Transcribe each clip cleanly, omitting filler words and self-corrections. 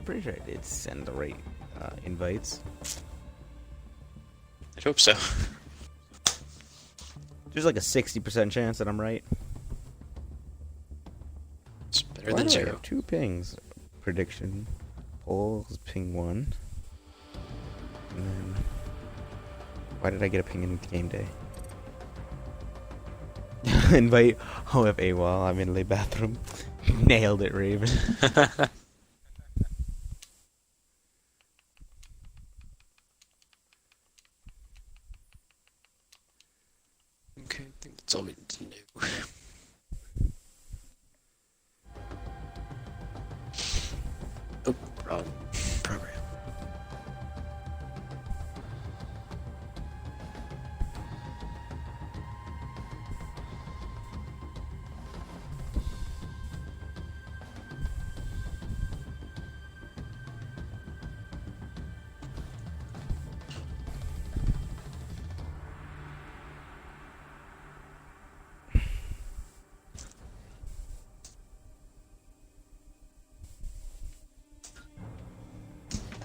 pretty sure I did send the right invites. I hope so. There's like a 60% chance that I'm right. It's better Why than do I 0. have 2 pings? Prediction. Poll is ping 1. And then... Why did I get a ping in game day? Invite OFA while I'm in the bathroom. Nailed it, Raven. Okay, I think that's all we need to know. Oh, wrong program.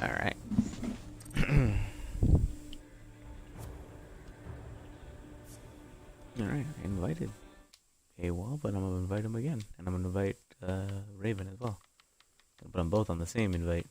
Alright. Alright, I invited AWOL, but I'm going to invite him again. And I'm going to invite Raven as well. But I'm both on the same invite.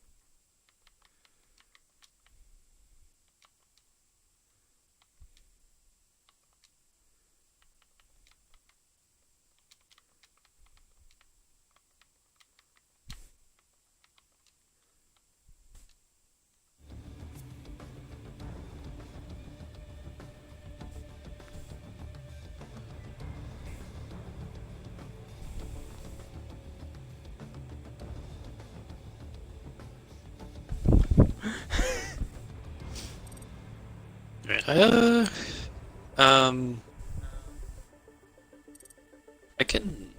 I can,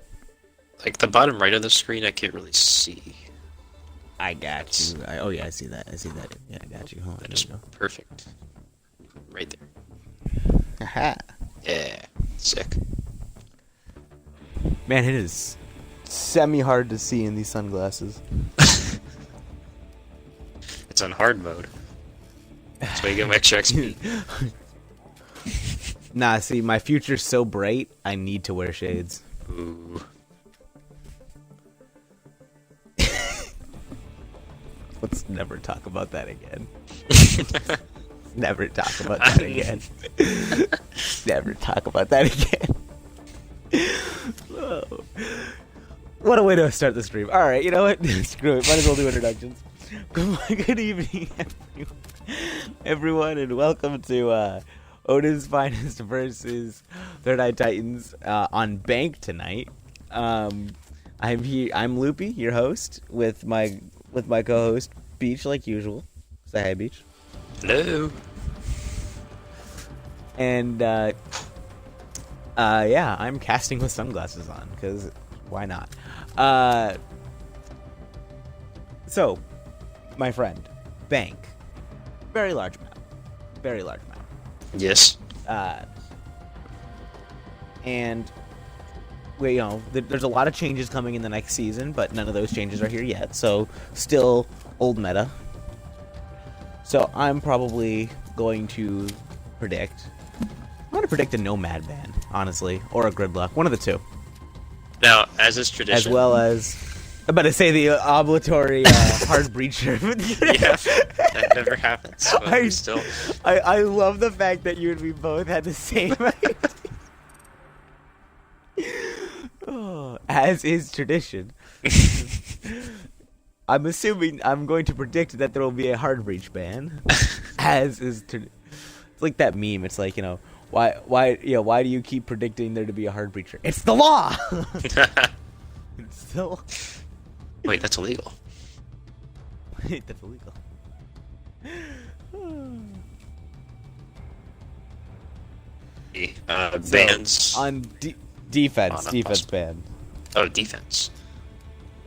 like, the bottom right of the screen, I can't really see. I got you. Oh yeah, I see that. I see that. Yeah, I got you. Hold on. That is perfect. Right there. Aha. Yeah. Sick. Man, it is semi-hard to see in these sunglasses. It's on hard mode. That's why you get my extra XP. Nah, see, my future's so bright, I need to wear shades. Ooh. Let's never talk about that again. Never talk about that again. Never talk about that again. Oh. What a way to start the stream. Alright, you know what? Screw it. Might as well do introductions. Good evening, everyone, and welcome to Odin's Finest versus Third Eye Titans on Bank tonight. I'm Loopy, your host, with my co-host Beach, like usual. Say hi, Beach. Hello. And yeah, I'm casting with sunglasses on because why not? So, my friend, Bank, very large map. Yes. And there's a lot of changes coming in the next season, but none of those changes are here yet. So still old meta. So I'm probably going to predict. I'm going to predict a Nomad ban, honestly, or a Gridlock, one of the two. Now, as is tradition, as well as I'm about to say the obligatory hard breacher. Yeah, that never happens. I love the fact that you and me both had the same idea. Oh, as is tradition. I'm going to predict that there will be a hard breach ban. As is it's like that meme. It's like, why do you keep predicting there to be a hard breacher? It's the law. It's still. Wait, that's illegal. Wait, that's illegal. Bans on defense ban. Oh, defense.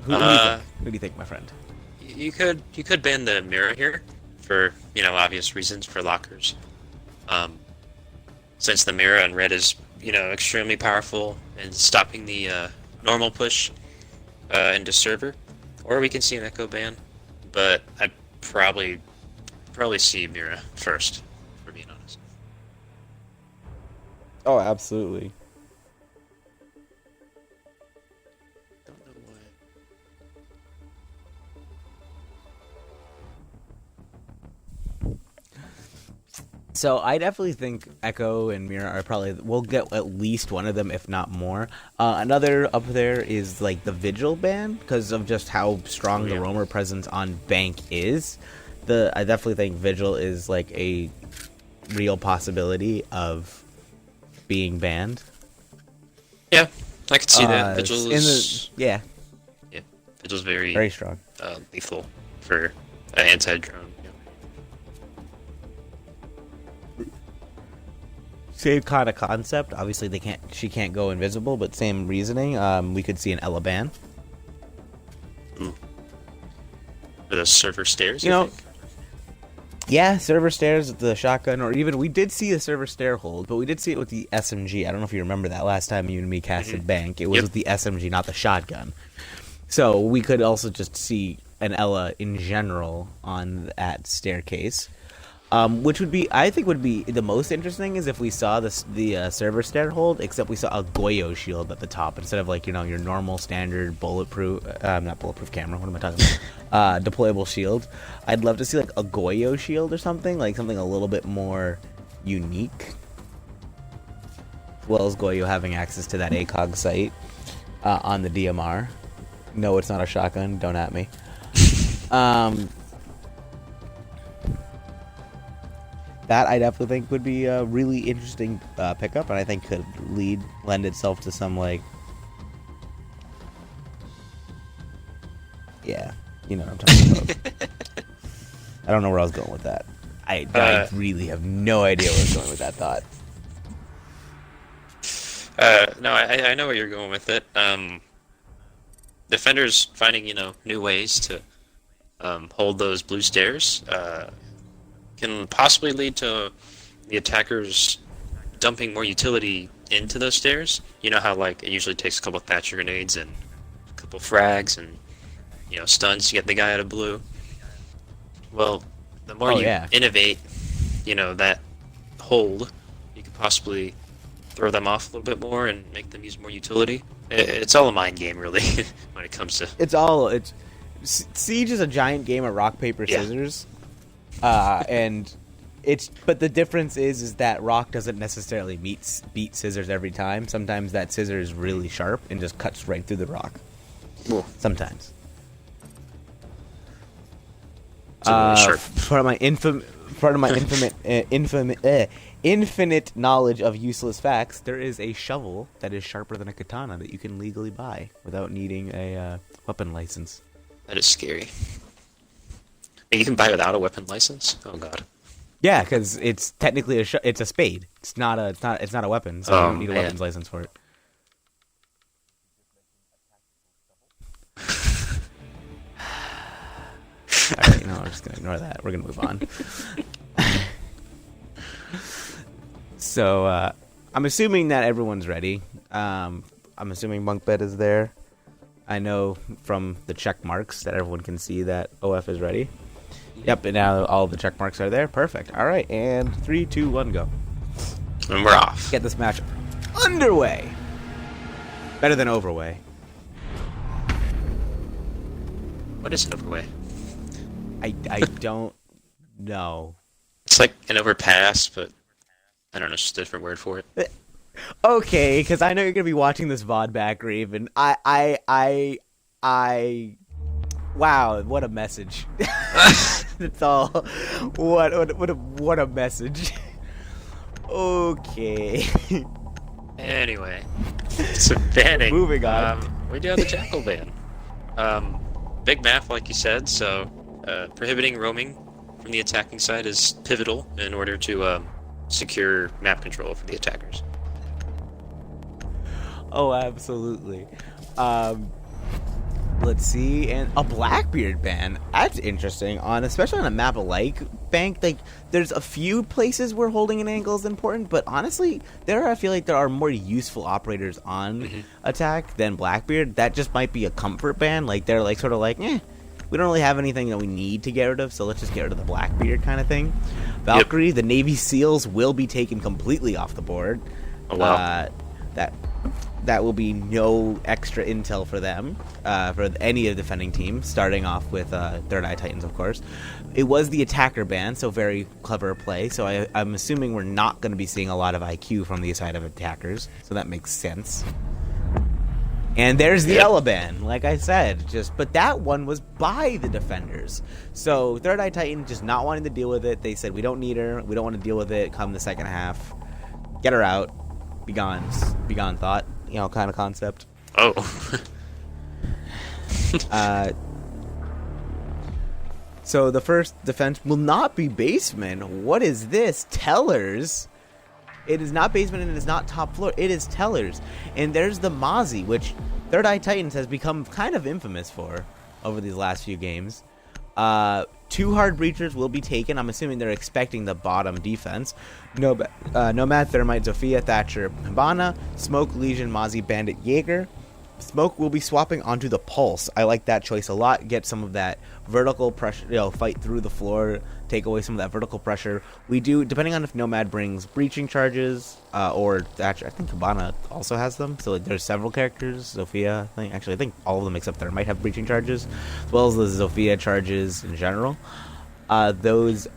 Who do you think, my friend? You could ban the mirror here for obvious reasons for lockers. Since the mirror on red is extremely powerful in stopping the normal push into server, or we can see an echo ban, but I'd probably see Mira first, for being honest. Oh, absolutely. Don't know why. So I definitely think Echo and Mira are probably we'll get at least one of them, if not more. Another up there is like the Vigil ban because of just how strong the roamer presence on Bank is. I definitely think Vigil is like a real possibility of being banned. Yeah, I could see that. Vigil's yeah, Vigil's very strong, lethal for an anti-drone. Same kind of concept. Obviously, she can't go invisible, but same reasoning. We could see an Ella ban. Ooh. For the server stairs, think? Yeah, server stairs with the shotgun, or even we did see a server stair hold, but we did see it with the SMG. I don't know if you remember that last time you and me casted Bank. It was with the SMG, not the shotgun. So we could also just see an Ella in general on that staircase. Which would be the most interesting is if we saw the server stair hold, except we saw a Goyo shield at the top instead of like your normal standard bulletproof, not bulletproof camera. What am I talking about? Deployable shield. I'd love to see like a Goyo shield or something, like something a little bit more unique. As well as Goyo having access to that ACOG site on the DMR. No, it's not a shotgun. Don't at me. That I definitely think would be a really interesting pickup, and I think could lend itself to some like, yeah, you know what I'm talking about. I don't know where I was going with that. I really have no idea where I was going with that thought. No, I know where you're going with it. Defenders finding new ways to hold those blue stairs. Can possibly lead to the attackers dumping more utility into those stairs. You know how like it usually takes a couple of Thatcher grenades and a couple frags and stuns to get the guy out of blue. Well, the more innovate, that hold, you could possibly throw them off a little bit more and make them use more utility. It's all a mind game, really, when it comes to. Siege is a giant game of rock paper scissors. And but the difference is that rock doesn't necessarily beat scissors every time. Sometimes that scissor is really sharp and just cuts right through the rock. Sometimes. Part of my infinite knowledge of useless facts, there is a shovel that is sharper than a katana that you can legally buy without needing a weapon license. That is scary. You can buy it without a weapon license? Oh god. Yeah, because it's technically it's a spade. It's not a weapon, so you don't need a weapons license for it. Alright, I'm just gonna ignore that. We're gonna move on. So I'm assuming that everyone's ready. I'm assuming bunk bed is there. I know from the check marks that everyone can see that OF is ready. Yep, and now all the check marks are there. Perfect. All right, and 3, 2, 1, go. And we're off. Get this match underway. Better than overway. What is an overway? I don't know. It's like an overpass, but I don't know, it's just a different word for it. Okay, because I know you're gonna be watching this VOD back, Reeve, and I wow, what a message. That's all. What a message. Okay. Anyway, so banning. Moving on. We do have the Jackal ban. Big map, like you said, so prohibiting roaming from the attacking side is pivotal in order to secure map control for the attackers. Oh, absolutely. Let's see, and a Blackbeard ban. That's interesting. Especially on a map like Bank, like there's a few places where holding an angle is important, but honestly, I feel like there are more useful operators on attack than Blackbeard. That just might be a comfort ban. Like they're like sort of like, we don't really have anything that we need to get rid of, so let's just get rid of the Blackbeard kind of thing. Valkyrie, the Navy SEALs will be taken completely off the board. Oh, wow. That will be no extra intel for them, for any of the defending teams, starting off with Third Eye Titans, of course. It was the attacker ban, so very clever play. So I'm assuming we're not going to be seeing a lot of IQ from the side of attackers, so that makes sense. And there's the Ela ban, like I said, but that one was by the defenders. So Third Eye Titan just not wanting to deal with it. They said, we don't need her, we don't want to deal with it come the second half. Get her out. Be gone thought, kind of concept. Oh. So the first defense will not be basement. What is this? Tellers? It is not basement and it is not top floor. It is Tellers. And there's the Mozzie, which Third Eye Titans has become kind of infamous for over these last few games. 2 hard breachers will be taken. I'm assuming they're expecting the bottom defense. Nomad, Thermite, Zofia, Thatcher, Hibana, Smoke, Legion, Mozzie, Bandit, Jaeger. Smoke will be swapping onto the Pulse. I like that choice a lot. Get some of that vertical pressure, fight through the floor, take away some of that vertical pressure. We do, depending on if Nomad brings breaching charges, or Thatcher. I think Hibana also has them. So there's several characters. Zofia, I think all of them except there might have breaching charges, as well as the Zofia charges in general. Those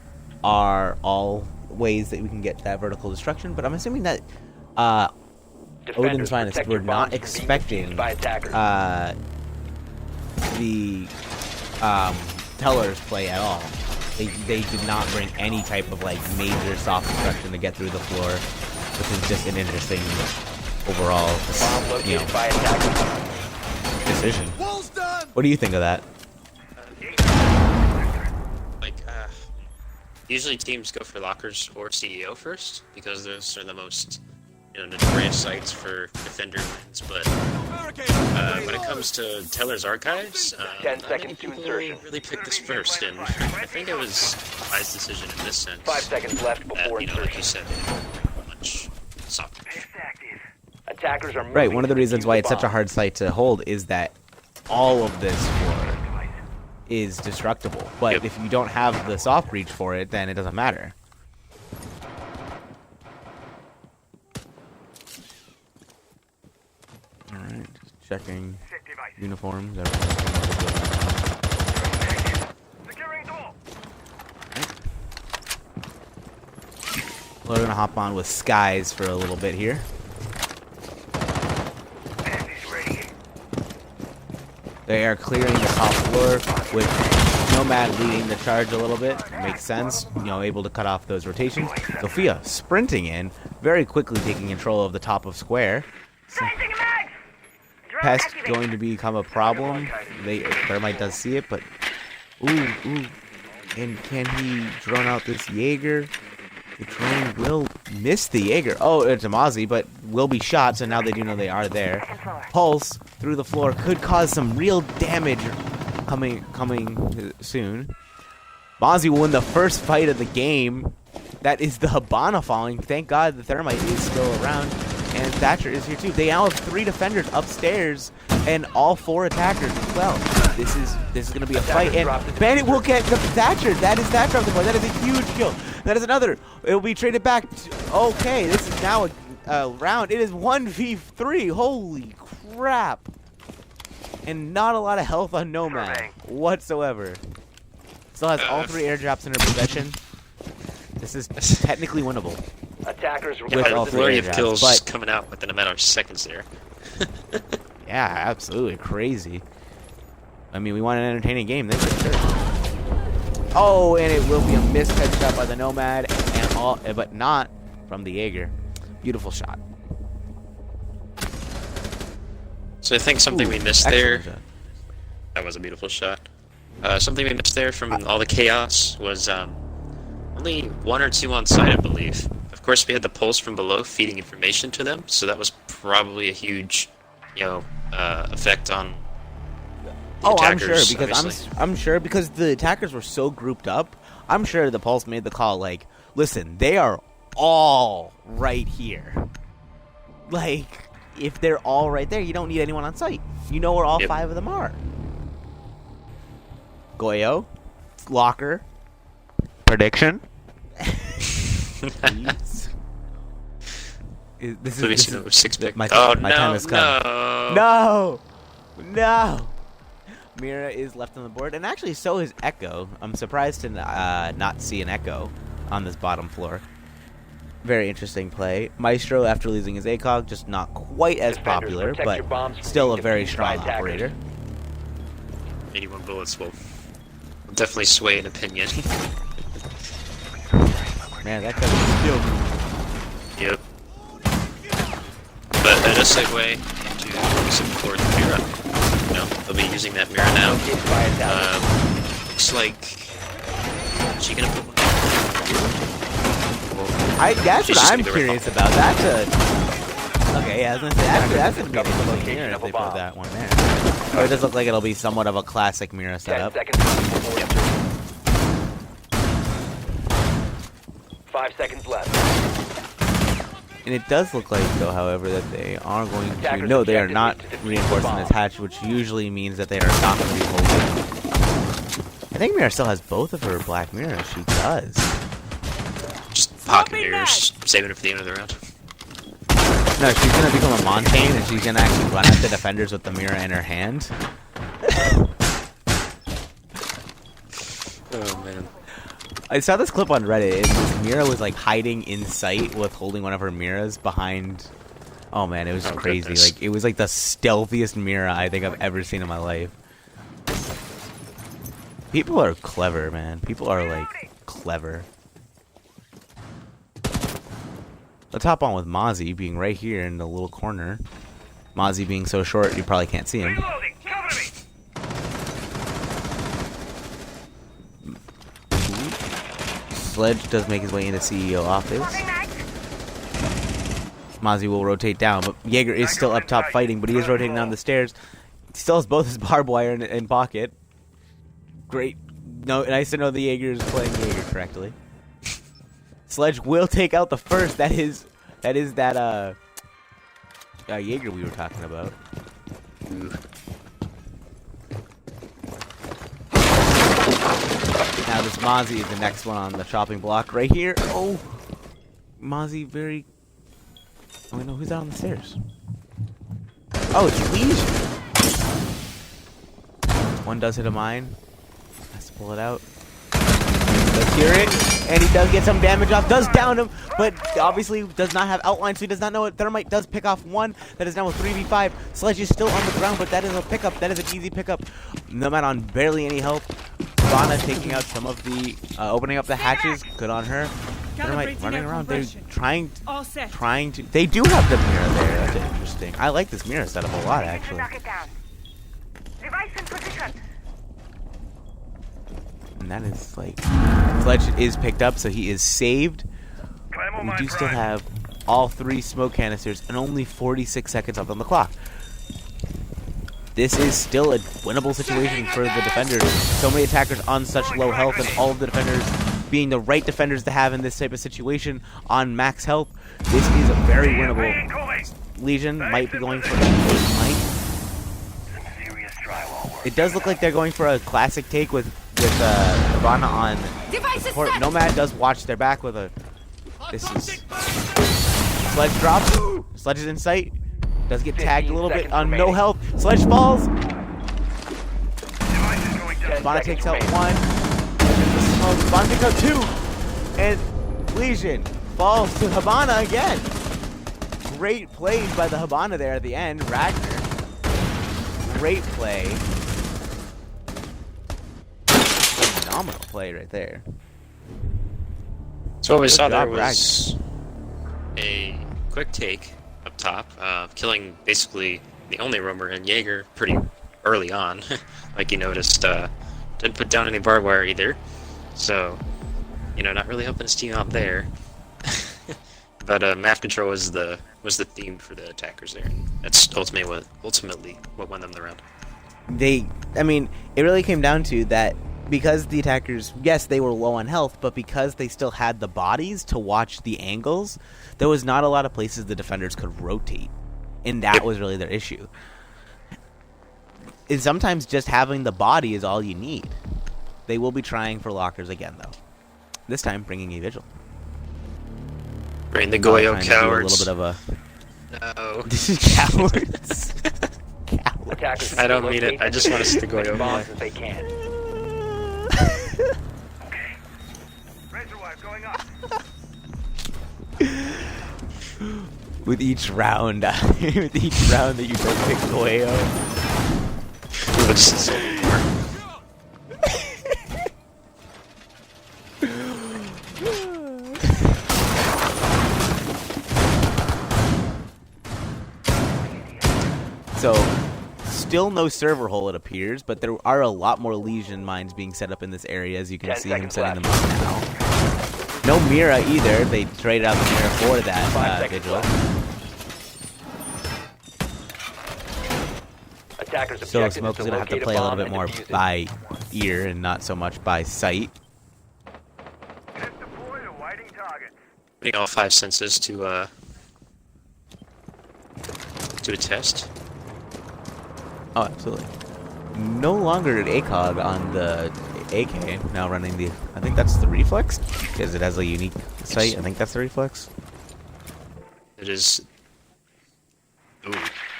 are all ways that we can get that vertical destruction. But I'm assuming that Odin's Finest were not expecting the Tellers play at all. They did not bring any type of major soft destruction to get through the floor, which is just an interesting overall decision. What do you think of that? Usually teams go for lockers or CEO first because those are the most notorious sites for defender wins, but when it comes to Teller's Archives, 10 seconds to insertion. Really picked this first, and I think it was a wise decision in this sense. 5 seconds left before that, insertion. like you said, they didn't much soccer. Attackers are right. One of the reasons why it's such a hard site to hold is that all of this floor is destructible. But if you don't have the soft breach for it, then it doesn't matter. Alright, just checking uniforms. We're gonna hop on with Skies for a little bit here. They are clearing the top floor with Nomad leading the charge a little bit. Makes sense, able to cut off those rotations. Sophia sprinting in, very quickly taking control of the top of square. So, Pest going to become a problem. Thermite does see it, but ooh, and can he drone out this Jaeger? The drone will miss the Jaeger. Oh, it's a Mozzie, but will be shot, so now they do know they are there. Pulse through the floor could cause some real damage coming soon. Mozzie will win the first fight of the game. That is the Hibana falling. Thank God the Thermite is still around. And Thatcher is here too. They now have 3 defenders upstairs and all 4 attackers as well. This is going to be a fight. And Bandit will get the Thatcher. That is Thatcher off the board. That is a huge kill. That is another. It will be traded back. Okay, this is now a round. It is 1v3. Holy crap. And not a lot of health on Nomad whatsoever. Still has all 3 airdrops in her possession. This is technically winnable. Attackers with all 3 flurry of kills coming out within a matter of seconds there. Yeah, absolutely crazy. I mean, we want an entertaining game. This is sure. Oh, and it will be a missed headshot by the Nomad, but not from the Jaeger. Beautiful shot. So I think something we missed there. Shot. That was a beautiful shot. Something we missed there from all the chaos was only 1 or 2 on site, I believe. Of course, we had the pulse from below feeding information to them, so that was probably a huge, effect on the attackers. I'm sure because the attackers were so grouped up. I'm sure the pulse made the call like, listen, they are all right here. Like, if they're all right there, you don't need anyone on site. You know where all 5 of them are. Goyo, Locker, prediction. This is 6 pick. my Oh, my no, time has come. No. Mira is left on the board, and actually so is Echo. I'm surprised to not see an Echo on this bottom floor. Very interesting play. Maestro, after losing his ACOG, just not quite as Defenders, popular, protect but your bombs from still a being very defused by strong attackers. operator. 81 bullets will definitely sway an opinion. Man, that could still. Yep. But that does segue into support the Mira. You know, they'll be using that Mira now. Located by attackers. Looks like she gonna put one. That's She's what just I'm gonna be curious about. That's a. Okay, yeah, I was gonna say that's a Discover the meaningful location Mira if of a they put bomb. that one there. Or it does look like it'll be somewhat of a classic Mira 10 setup. seconds before insertion. 5 seconds left. And it does look like, though, however, that they are going to. Attackers No, they are objective not is to defuse reinforcing the this bomb. hatch, which usually means that they are not going to be holding. I think Mira still has both of her black mirrors. She does. Just pocket mirrors, saving it for the end of the round. No, she's going to become a Montaigne, and she's going to actually run at the defenders with the mirror in her hand. Oh man. I saw this clip on Reddit, and this Mira was like hiding in sight with holding one of her Miras behind. Oh man, it was Oh, crazy. goodness. Like it was like the stealthiest Mira I think I've ever seen in my life. People are clever, man. People are like clever. Let's hop on with Mozzie being right here in the little corner. Mozzie being so short, you probably can't see him. Sledge does make his way into CEO office. Mozzie will rotate down, but Jaeger is still up top fighting, but he is rotating down the stairs. He still has both his barbed wire in pocket. Great. No, nice to know the Jaeger is playing Jaeger correctly. Sledge will take out the first. That is that Jaeger we were talking about. Now this Mozzie is the next one on the chopping block right here. Oh, Mozzie very. Oh wait, no, who's out on the stairs? Oh, it's Legion. One does hit a mine. Has to pull it out. Does hear it, and he does get some damage off. Does down him, but obviously does not have outline, so he does not know it. Thermite does pick off one. That is now a 3v5. Sledge is still on the ground, but that is a pickup. That is an easy pickup. Nomad on barely any help. Vanna taking out some of the, opening up the hatches. Good on her. Thermite running around. They're trying to. They do have the mirror there. That's interesting. I like this mirror setup a lot, actually. And that is like, Sledge is picked up, so he is saved. We do still have all 3 smoke canisters and only 46 seconds left on the clock. This is still a winnable situation for the defenders. So many attackers on such low health, and all of the defenders being the right defenders to have in this type of situation on max health. This is a very winnable. Legion might be going for It does look like they're going for a classic take with Ivana on support. Nomad does watch their back with a. This is Sledge drop. Sledge is in sight. Does get tagged a little bit on no health. Sledge falls. Ivana takes out 1. Ivana takes out 2. And Legion falls to Habana again. Great plays by the Habana there at the end. Ragnar. Great play. Phenomenal play right there. So what we saw there job, was a quick take up top, killing basically the only roamer in Jaeger pretty early on. Like you noticed, didn't put down any barbed wire either. So, not really helping his team out there. But map control was the theme for the attackers there. That's ultimately what won them the round. It really came down to that. Because the attackers, yes, they were low on health, but because they still had the bodies to watch the angles, there was not a lot of places the defenders could rotate. And that was really their issue. And sometimes just having the body is all you need. They will be trying for lockers again, though. This time, bringing a vigil. Bring the Goyo Trying to do cowards. A little bit of No. cowards. Cowards. Attackers I don't mean it. I just want us to go as over. bombs as they can. With each round, that you don't pick Goyo. Which is So, still no server hole, it appears, but there are a lot more Legion mines being set up in this area, as you can 10 see him seconds setting them up now. No Mira either. They traded out the Mira for that 5 seconds vigil. left. Attackers So objective Smoke is is going to have to locate play a little bomb bit and more defuse it. by ear and not so much by sight. putting all 5 senses to a test. Oh, absolutely. No longer an ACOG on the AK, now running the... I think that's the Reflex, because it has a unique sight. I think that's the Reflex. It is... Ooh.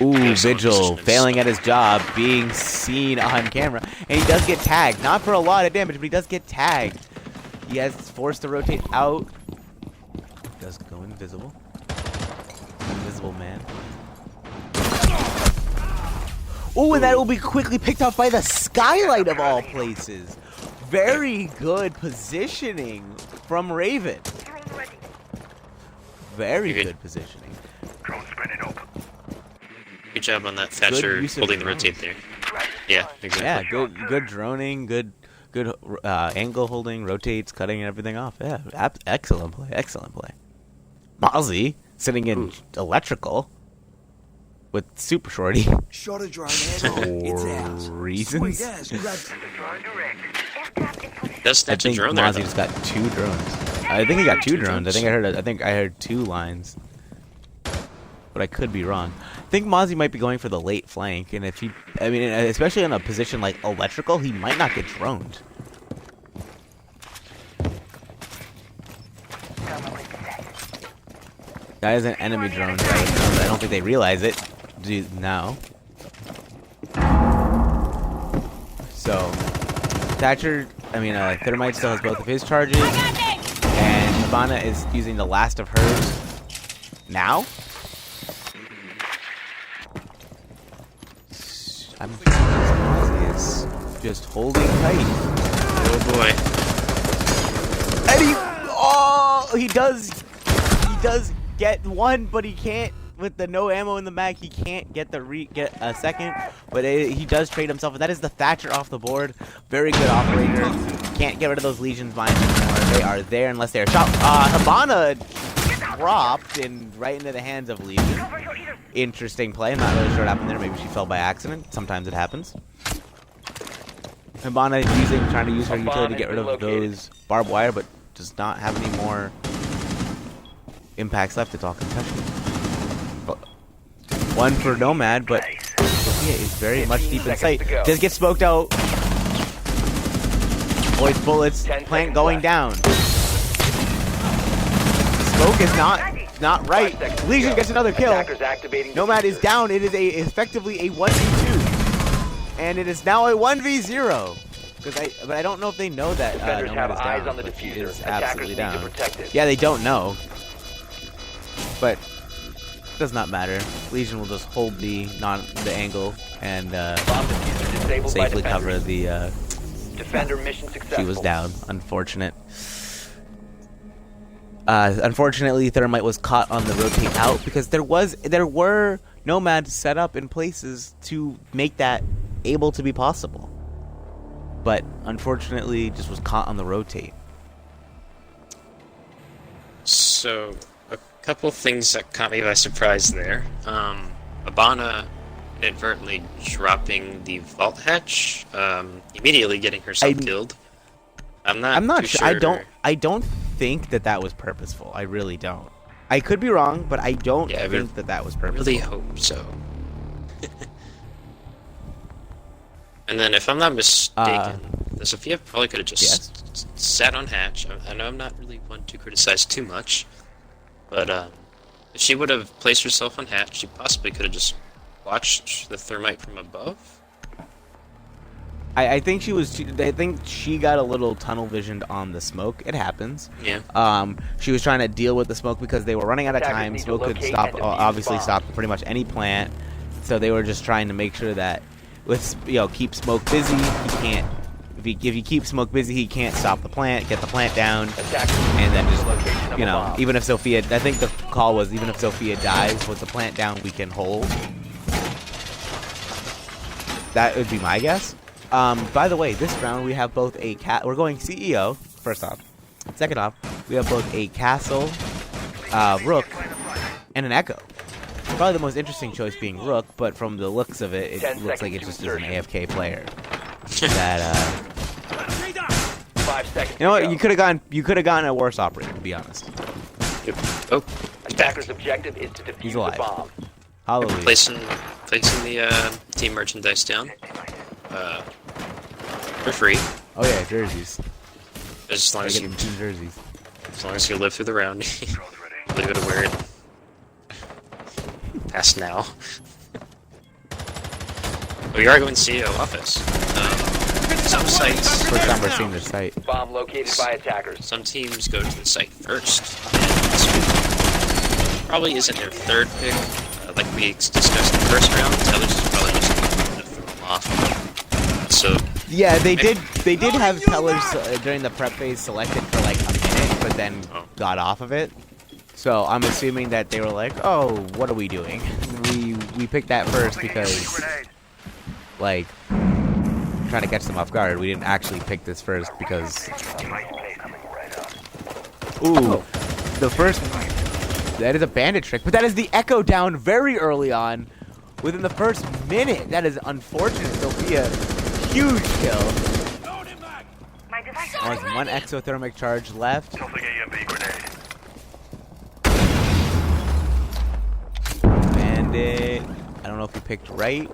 Ooh, Yeah, someone Vigil positioned failing at himself. his job, being seen on camera. And he does get tagged. Not for a lot of damage, but he does get tagged. He has forced to rotate out. Does go invisible. Invisible man. Ooh, and that will be quickly picked up by the Skylight of all places. Very good positioning from Raven. Very Good. good positioning. Good job on that Thatcher use of holding the drones. rotate there. Yeah, exactly. Yeah, good droning, good angle holding, rotates, cutting everything off. Yeah, excellent play, excellent play. Mozzie sitting in electrical with super shorty Shot a drone airborne. It's ours. reasons. Sweet as, grabbed That's I that's a think drone there. Mozzie just got 2 drones. I think he got 2 drones. I think I heard 2 lines, but I could be wrong. I think Mozzie might be going for the late flank, and if he, I mean, especially in a position like electrical, he might not get droned. That is an enemy drone. I don't think they realize it now. So, Thatcher, Thermite still has both of his charges, and Hibana is using the last of hers now. I'm Mozzie is just holding tight. Oh boy. And he does get one, but he can't, with the no ammo in the mag, he can't get a second, but he does trade himself, and that is the Thatcher off the board. Very good operator. Can't get rid of those Legion's mines anymore. They are there unless they are shot. Hibana dropped right into the hands of Legion. Interesting play. I'm not really sure what happened there. Maybe she fell by accident. Sometimes it happens. Hibana is trying to use her utility to get rid of those barbed wire, but does not have any more impacts left. It's all concussion. One for Nomad, but Sophia is very much deep in sight. Does get smoked out. Boys, bullets. Plant going down. Smoke is not right. Legion gets another kill. Attackers activating Nomad is diffusers. down. It is effectively a 1v2, and it is now a 1v0. But I don't know if they know that Defenders Nomad have is eyes down. on the But she diffuser. is Attackers absolutely need to down. protect it. Yeah, they don't know, but it does not matter. Legion will just hold the angle and Bomb diffuser disabled by safely cover defenders. the. Defender mission successful. She was down. Unfortunate. Unfortunately, Thermite was caught on the rotate out because there were Nomads set up in places to make that able to be possible, but unfortunately, just was caught on the rotate. So, a couple things that caught me by surprise there. Hibana inadvertently dropping the vault hatch, immediately getting herself killed. I'm not too sure. I don't think that was purposeful. I really don't. I could be wrong, but I don't think that was I purposeful. really hope so. And then, if I'm not mistaken, Sophia probably could have just sat on hatch. I know I'm not really one to criticize too much, but if she would have placed herself on hatch, she possibly could have just watched the thermite from above. I think I think she got a little tunnel visioned on the smoke. It happens. Yeah. She was trying to deal with the smoke because they were running out of Attackers time. need to Smoke could locate stop, and defuse obviously the bomb. stop pretty much any plant. So they were just trying to make sure that with keep smoke busy. He can't. If you keep smoke busy, he can't stop the plant, get the plant down, Attackers and then just location of a bomb. even if Sophia, I think the call was even if Sophia dies with the plant down, we can hold. That would be my guess. By the way, this round we have both a we're going CEO, first off. Second off, we have both a castle, rook, and an echo. Probably the most interesting choice being rook, but from the looks of it, 10 it looks like it seconds just to is an insertion. AFK player. That 5 seconds. you know to what? go. You could have gotten a worse operator, to be honest. Yep. Oh, he's back. Attacker's objective is to defuse He's the alive. bomb. Hallelujah. Placing the team merchandise down. For free. Oh yeah, jerseys. As long I as get you, them 2 jerseys. as long as you live through the round, leave it to wear it. Pass now. We are going CEO office. Some sites, First time we're seeing their site. Bomb located by attackers. some teams go to the site first. And probably isn't their third pick, like we discussed in the first round. Others is probably just going to throw them off. So Yeah, they did have tellers during the prep phase selected for like a minute, but then got off of it. So I'm assuming that they were like, "Oh, what are we doing? We picked that first because like trying to catch them off guard. We didn't actually pick this first because ooh, the first that is a bandit trick, but that is the echo down very early on within the first minute. That is unfortunate, Sophia. Huge kill. Only one exothermic charge left. Bandit. I don't know if he picked right.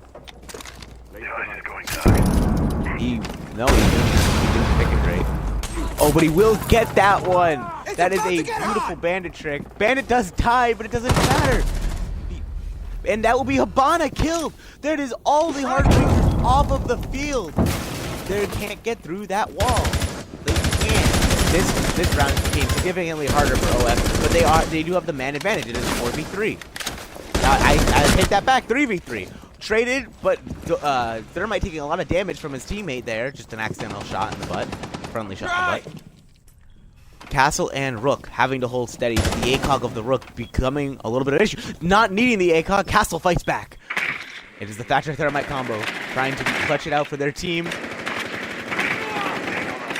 He didn't pick it right. Oh, but he will get that one. That is a beautiful bandit trick. Bandit does die, but it doesn't matter. And that will be Habana killed. That is all the hard breakers off of the field. They can't get through that wall. They can't. This round became significantly harder for OF, but they do have the man advantage. It is 4v3. I take that back. 3v3. Traded, but Thermite taking a lot of damage from his teammate there. Just an accidental shot in the butt. Friendly shot in the butt. Castle and Rook having to hold steady. The ACOG of the Rook becoming a little bit of an issue. Not needing the ACOG, Castle fights back. It is the Thatcher Thermite combo trying to clutch it out for their team.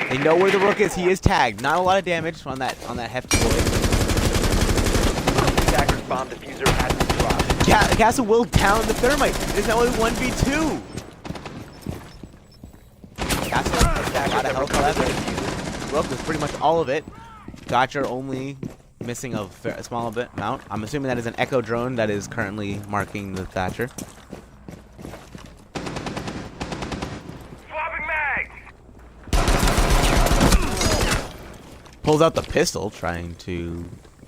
They know where the Rook is. He is tagged. Not a lot of damage on that hefty boy. Attacker's bomb diffuser has been dropped. Castle will down the Thermite. It's only 1v2. Castle has a lot of health left. Rook was pretty much all of it. Gotcha only missing a small bit amount. I'm assuming that is an Echo drone that is currently marking the Thatcher. Swapping mag! Pulls out the pistol, trying to,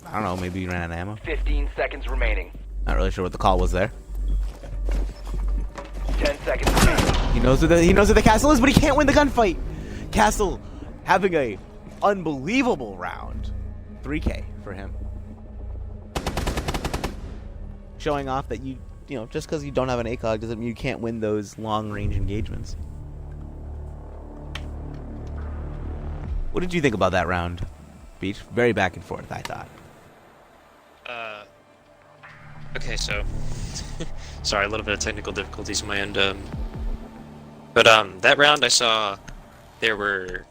I don't know, maybe he ran out of ammo. 15 seconds remaining. Not really sure what the call was there. 10 seconds remaining. He knows where the castle is, but he can't win the gunfight. Castle having a unbelievable round. 3K for him. Showing off that you know, just because you don't have an ACOG doesn't mean you can't win those long-range engagements. What did you think about that round, Beach? Very back and forth, I thought. Okay, so sorry, a little bit of technical difficulties on my end. But that round I saw there were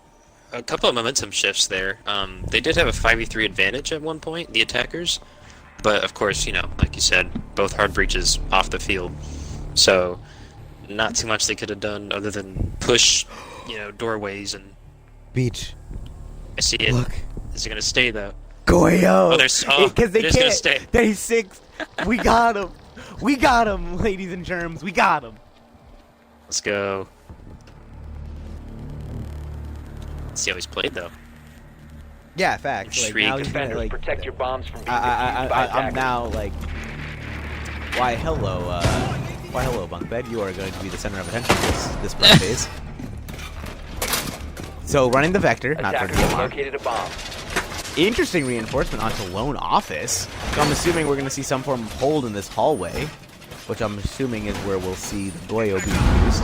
a couple of momentum shifts there. They did have a 5v3 advantage at one point, the attackers, but of course, you know, like you said, both hard breaches off the field, so not too much they could have done other than push, you know, doorways and. Beach. I see it. Look. Is it gonna stay though? Goyo! Because they just gonna can't. stay. They 6. We got him. We got him, ladies and germs. We got him. Let's go. see how he's played though. Yeah, facts. Like, Shriek. now he's gonna, Defenders, like, protect your bombs from being defused I'm by attackers. now like, why hello, bunk bed. You are going to be the center of attention this play phase. So running the vector, not for Attackers have DMR. located a bomb. Interesting reinforcement onto lone office. So I'm assuming we're going to see some form of hold in this hallway, which I'm assuming is where we'll see the Goyo being used.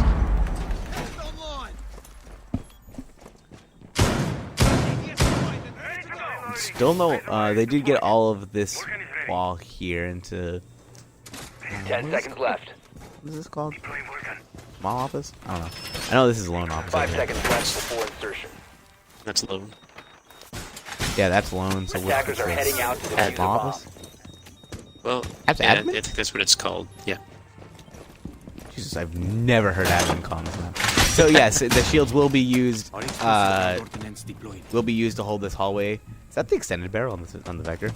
Still no, they did get all of this wall here into... 10 seconds left. What is this called? Small office? I don't know. I know this is lone office. 5 over here. seconds left before insertion. That's low. Yeah, that's lone. So Attackers are heading out to defuse the small bomb. office? Well, That's yeah, admin? I think that's what it's called. Yeah. Jesus, I've never heard admin call this map. So yes, the shields will be used. Will be used to hold this hallway. Is that the extended barrel on the vector?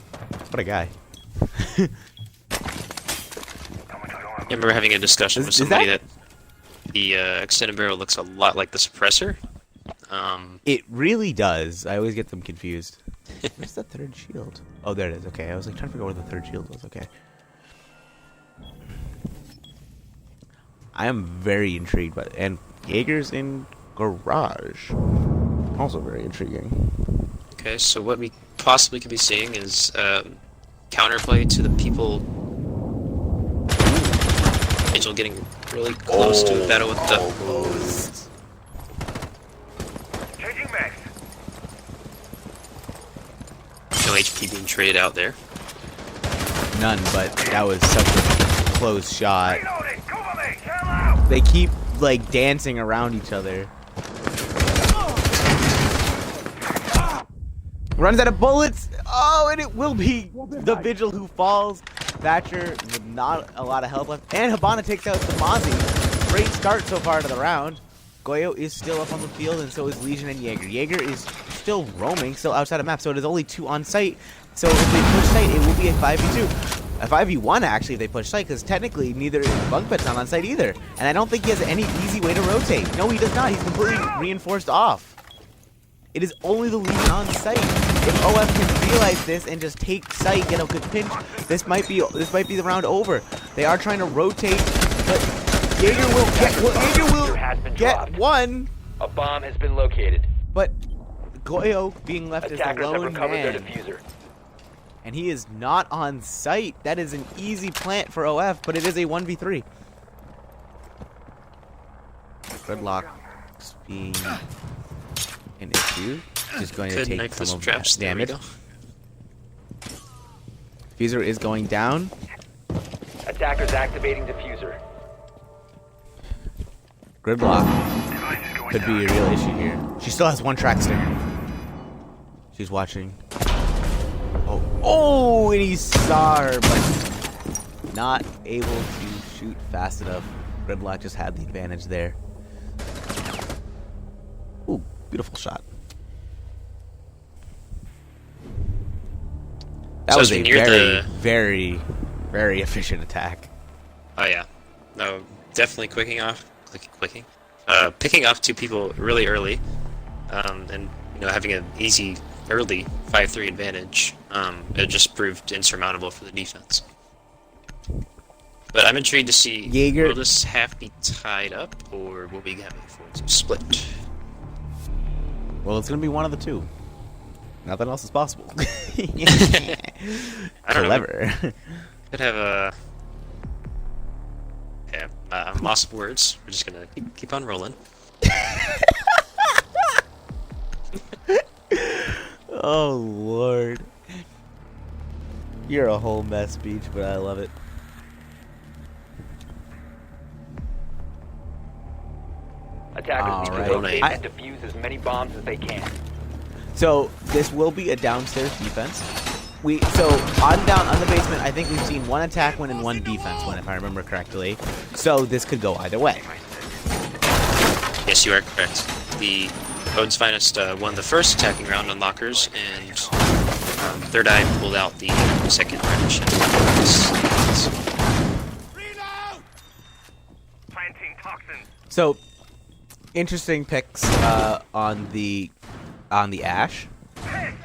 What a guy. I remember having a discussion with Is somebody that- that the extended barrel looks a lot like the suppressor. It really does. I always get them confused. Where's the third shield? Oh, there it is. Okay, I was like trying to figure out where the third shield was. Okay. I am very intrigued by it. And Jaeger's in garage. Also very intriguing. Okay, so what we possibly could be seeing is counterplay to the people. Angel getting really close to a battle with the. No HP being traded out there. None, but that was such a close shot. They keep like dancing around each other. Runs out of bullets. Oh, and it will be the Vigil who falls. Thatcher with not a lot of health left, and Hibana takes out the Mozzie. Great start so far to the round. Goyo is still up on the field, and so is Legion and Jaeger. Jaeger is still roaming, still outside of map, so it is only 2 on site. So if they push site, it will be a 5v2. A 5v1 actually if they push site, because technically neither Bunkbed's not on site either. And I don't think he has any easy way to rotate. No, he does not. He's completely reinforced off. It is only the Legion on site. If OF can realize this and just take site, get a good pinch, this might be the round over. They are trying to rotate, but Jaeger will get one. A bomb has been located. But Goyo being left as the Attackers have lone recovered their man, diffuser. and he is not on site. That is an easy plant for OF, but it is a 1v3. Gridlock being an issue. Just going to Could take make some those of traps. that There we damage. go. Diffuser is going down. Attackers activating diffuser. Gridlock could be a real issue here. She still has 1 track stinger. She's watching. Oh, and he saw her, but not able to shoot fast enough. Gridlock just had the advantage there. Ooh, beautiful shot. That So was as a we near very, the- very, very efficient attack. Oh yeah, no, definitely picking off 2 people really early, and having an easy early 5-3 advantage. It just proved insurmountable for the defense. But I'm intrigued to see, Jaeger- will this half be tied up, or will we have a force split? Well, it's going to be one of the 2. Nothing else is possible. I don't know. Clever. Could have a. Yeah, I'm lost for words. We're just gonna keep on rolling. Oh, Lord. You're a whole mess, Beach, but I love it. Attackers need Alright. to locate I- and defuse as many bombs as they can. So, this will be a downstairs defense. So on the basement, I think we've seen 1 attack win and 1 defense win, if I remember correctly. So this could go either way. Yes, you are correct. The Odin's Finest won the first attacking round on lockers, and Third Eye pulled out the second round. Planting toxins. So, interesting picks on the on the Ash.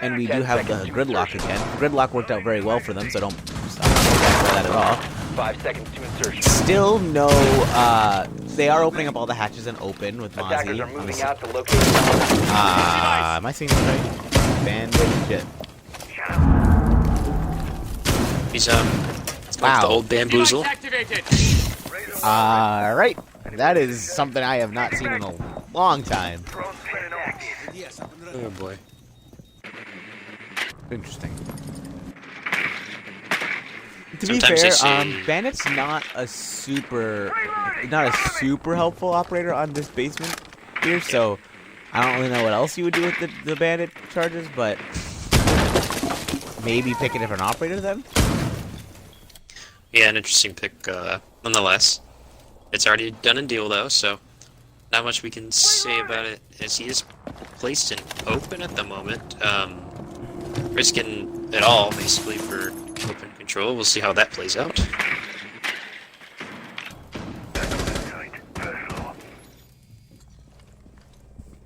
And we do have the Gridlock again. Gridlock worked out very well for them, so don't for that at all. 5 seconds to insertion. Still no, they are opening up all the hatches and open with Attackers Mozzie. are moving out to locate bombs. Am I seeing this right? Bandit shit. He's it's Wow. like the old bamboozle. Alright. That is something I have not seen in a long time. Oh boy. Interesting. To Sometimes be they fair, say- Bandit's not a super helpful operator on this basement here, so I don't really know what else you would do with the Bandit charges, but maybe pick a different operator then? Yeah, an interesting pick, nonetheless. It's already done and deal, though, so not much we can say about it, as he is placed in open at the moment. Risking it all, basically, for open control. We'll see how that plays out.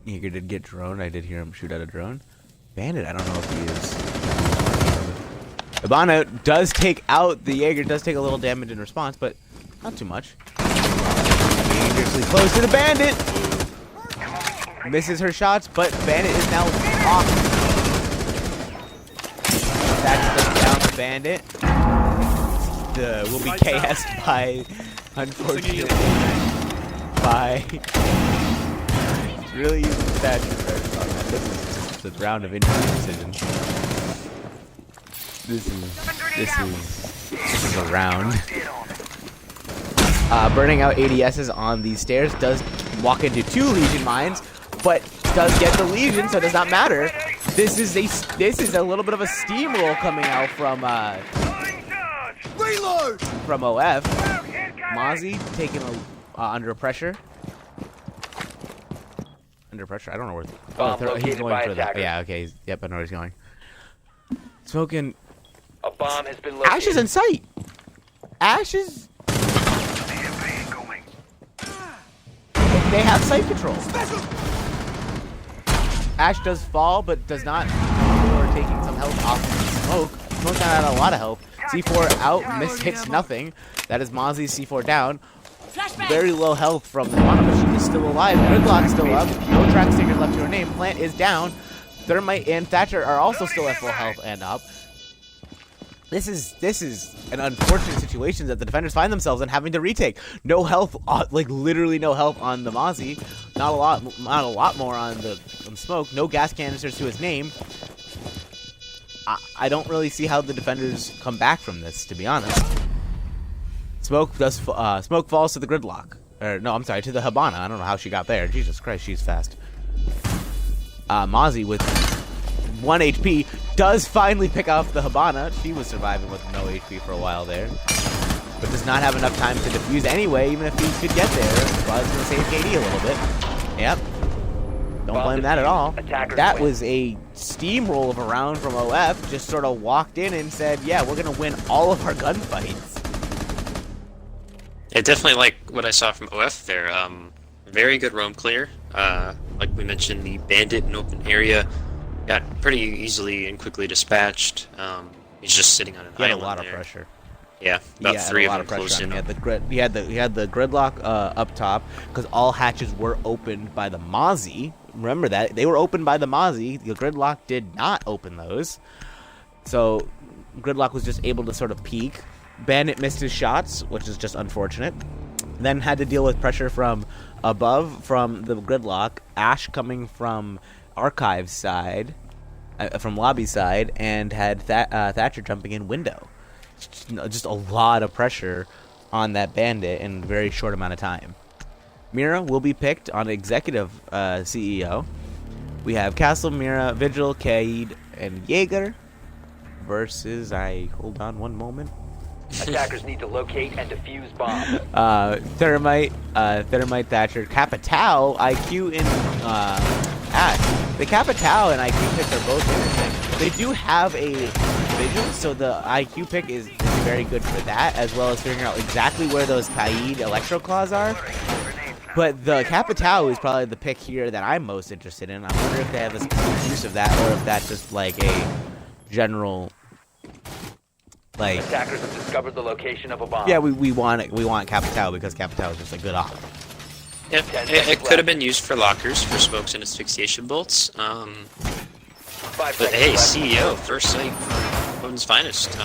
Jaeger did get droned. I did hear him shoot at a drone. Bandit, I don't know if he is. Hibana does take out, the Jaeger does take a little damage in response, but not too much. Dangerously close to the Bandit! Misses her shots, but Bandit is now off. That's down the Bandit. Will be KS'd by, unfortunately, by really using Thatcher first on that. This is just a round of injury decisions. This is a round. Burning out ADSs on these stairs does walk into 2 Legion mines, but does get the Legion, so it does not matter. This is a little bit of a steamroll coming out from Reload! from OF. Mozzie taking under pressure. Under pressure. I don't know where. Bomb located by for attacker. Yeah. Okay. Yep. I know where he's going. Smoking. A bomb has been located. Ash is in sight. Ash is. They have sight control. Ash does fall, but does not before taking some health off of the smoke. Smoke not out a lot of health. C4 out, hits nothing. That is Mozzie's C4 down. Very low health from the Hibana, but she is still alive. Gridlock's still up. No track sticker left to her name. Plant is down. Thermite and Thatcher are also still at full health and up. This is an unfortunate situation that the defenders find themselves in, having to retake. No health, like literally no health on the Mozzie. Not a lot more on the Smoke. No gas canisters to his name. I don't really see how the defenders come back from this, to be honest. Smoke falls to the Gridlock. Or no, I'm sorry, to the Hibana. I don't know how she got there. Jesus Christ, she's fast. Mozzie with 1 HP does finally pick off the Hibana. She was surviving with no HP for a while there, but does not have enough time to defuse anyway, even if he could get there. Well, it's going to save KD a little bit. Yep. Don't blame that at all. That was a steamroll of a round from OF. Just sort of walked in and said, yeah, we're going to win all of our gunfights. I definitely like what I saw from OF there. Very good roam clear. Like we mentioned, the Bandit in open area got pretty easily and quickly dispatched. He's just sitting on an He had a island lot of there. pressure. Yeah, about 3 of them close in. He had the Gridlock up top because all hatches were opened by the Mozzie. Remember that they were opened by the Mozzie. The Gridlock did not open those, so Gridlock was just able to sort of peek. Bandit missed his shots, which is just unfortunate. Then had to deal with pressure from above from the Gridlock. Ash coming from Archive side, from lobby side, and had Thatcher jumping in window. Just a lot of pressure on that Bandit in a very short amount of time. Mira will be picked on executive CEO. We have Castle, Mira, Vigil, Kaid, and Jaeger versus, hold on one moment. Attackers need to locate and defuse bomb. Thermite, Thatcher, Capitao, IQ, and Ash. The Capitao and IQ picks are both interesting. They do have a Vigil, so the IQ pick is very good for that, as well as figuring out exactly where those Kaid Electro Claws are. But the Capitao is probably the pick here that I'm most interested in. I wonder if they have a specific use of that, or if that's just like a general, like. Attackers have discovered the location of a bomb. Yeah, we want Capitao because Capitao is just a good op. Yeah, it could have been used for lockers, for smokes and asphyxiation bolts. But hey, CEO, first sight from Odin's finest.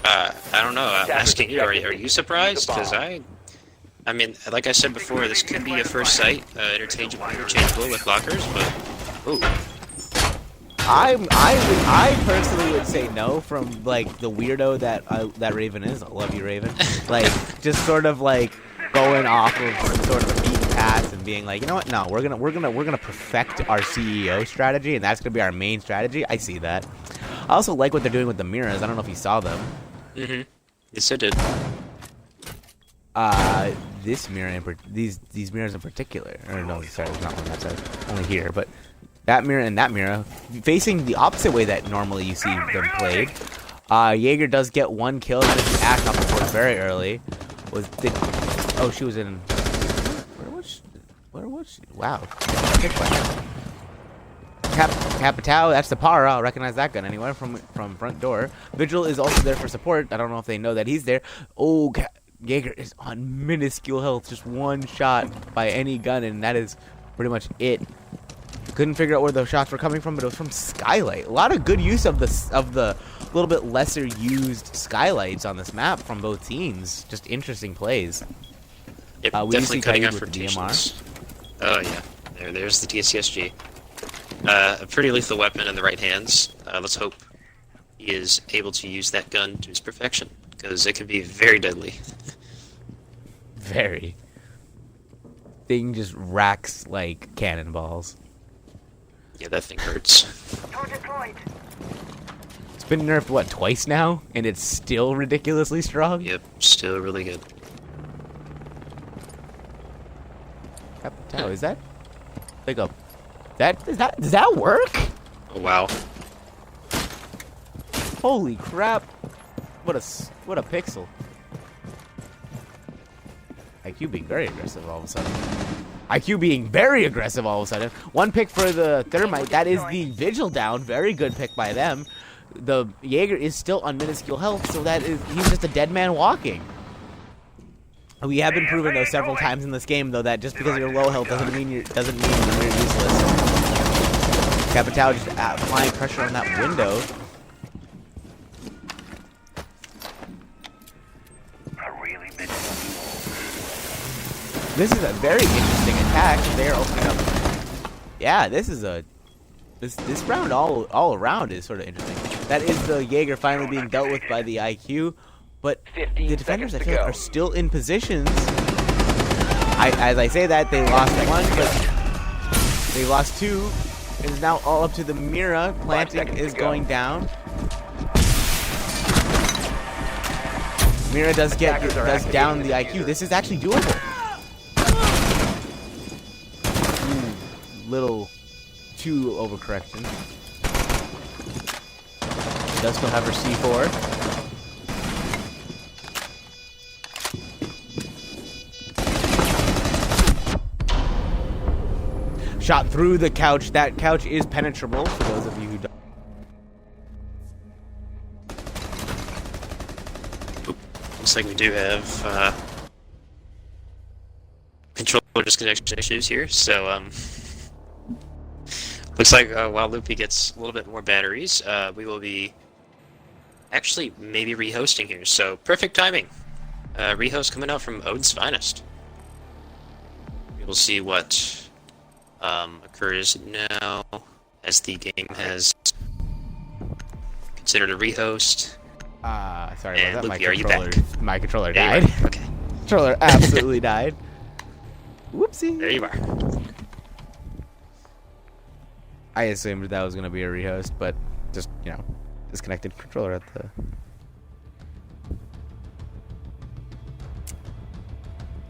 I don't know. I'm asking you, are you surprised? Because I mean, like I said before, this could be a first sight, interchangeable with lockers, but ooh. I personally would say no, from like the weirdo that Raven is. I love you, Raven. Like just sort of like going off of sort of a beaten path and being like, you know what? No, we're gonna perfect our CEO strategy, and that's gonna be our main strategy. I see that. I also like what they're doing with the mirrors. I don't know if you saw them. Mhm. Yes, I did. This mirror, these mirrors in particular. Or no, sorry, there's not one that's only here, but that mirror and that mirror facing the opposite way that normally you see them played. Jaeger does get one kill. Just act off the board very early. Oh, she was in. Where was she? Wow. Capitao, that's the Para. I'll recognize that gun anywhere from front door. Vigil is also there for support. I don't know if they know that he's there. Oh, Jaeger is on minuscule health. Just one shot by any gun, and that is pretty much it. Couldn't figure out where the shots were coming from, but it was from Skylight. A lot of good use of the little bit lesser used skylights on this map from both teams. Just interesting plays. Yep, definitely cutting out for DMR. Oh yeah, there's the TCSG. A pretty lethal weapon in the right hands. Let's hope he is able to use that gun to its perfection, because it can be very deadly. Very. Thing just racks like cannonballs. Yeah, that thing hurts. It's been nerfed, what, twice now? And it's still ridiculously strong? Yep, still really good. Capitao, is that like a... Does that work? Oh, wow. Holy crap. What a pixel. IQ being very aggressive all of a sudden. IQ being very aggressive all of a sudden. One pick for the Thermite. That is the Vigil down. Very good pick by them. The Jaeger is still on minuscule health, so he's just a dead man walking. We have been proven though several times in this game though that just because you're low health doesn't mean you're useless. Capitao just applying pressure on that window. This is a very interesting attack. They're opening up. Yeah, this round all around is sort of interesting. That is the Jaeger finally being dealt with by the IQ, but the defenders I feel like are still in positions. As I say that, they lost one, but they lost two. It is now all up to the Mira. Planting is going down. Mira does down the IQ. This is actually doable. Little too overcorrection. Does still have her C4. Shot through the couch. That couch is penetrable for those of you who don't. Looks like we do have controller disconnection issues here, so looks like while Loopy gets a little bit more batteries, we will be actually maybe rehosting here. So perfect timing. Rehost coming out from Odin's finest. We will see what occurs now as the game has considered a rehost. Sorry about that. Loopy, are you back? My controller There died. you are. Okay. Controller absolutely died. Whoopsie. There you are. I assumed that was going to be a rehost, but just, disconnected controller at the...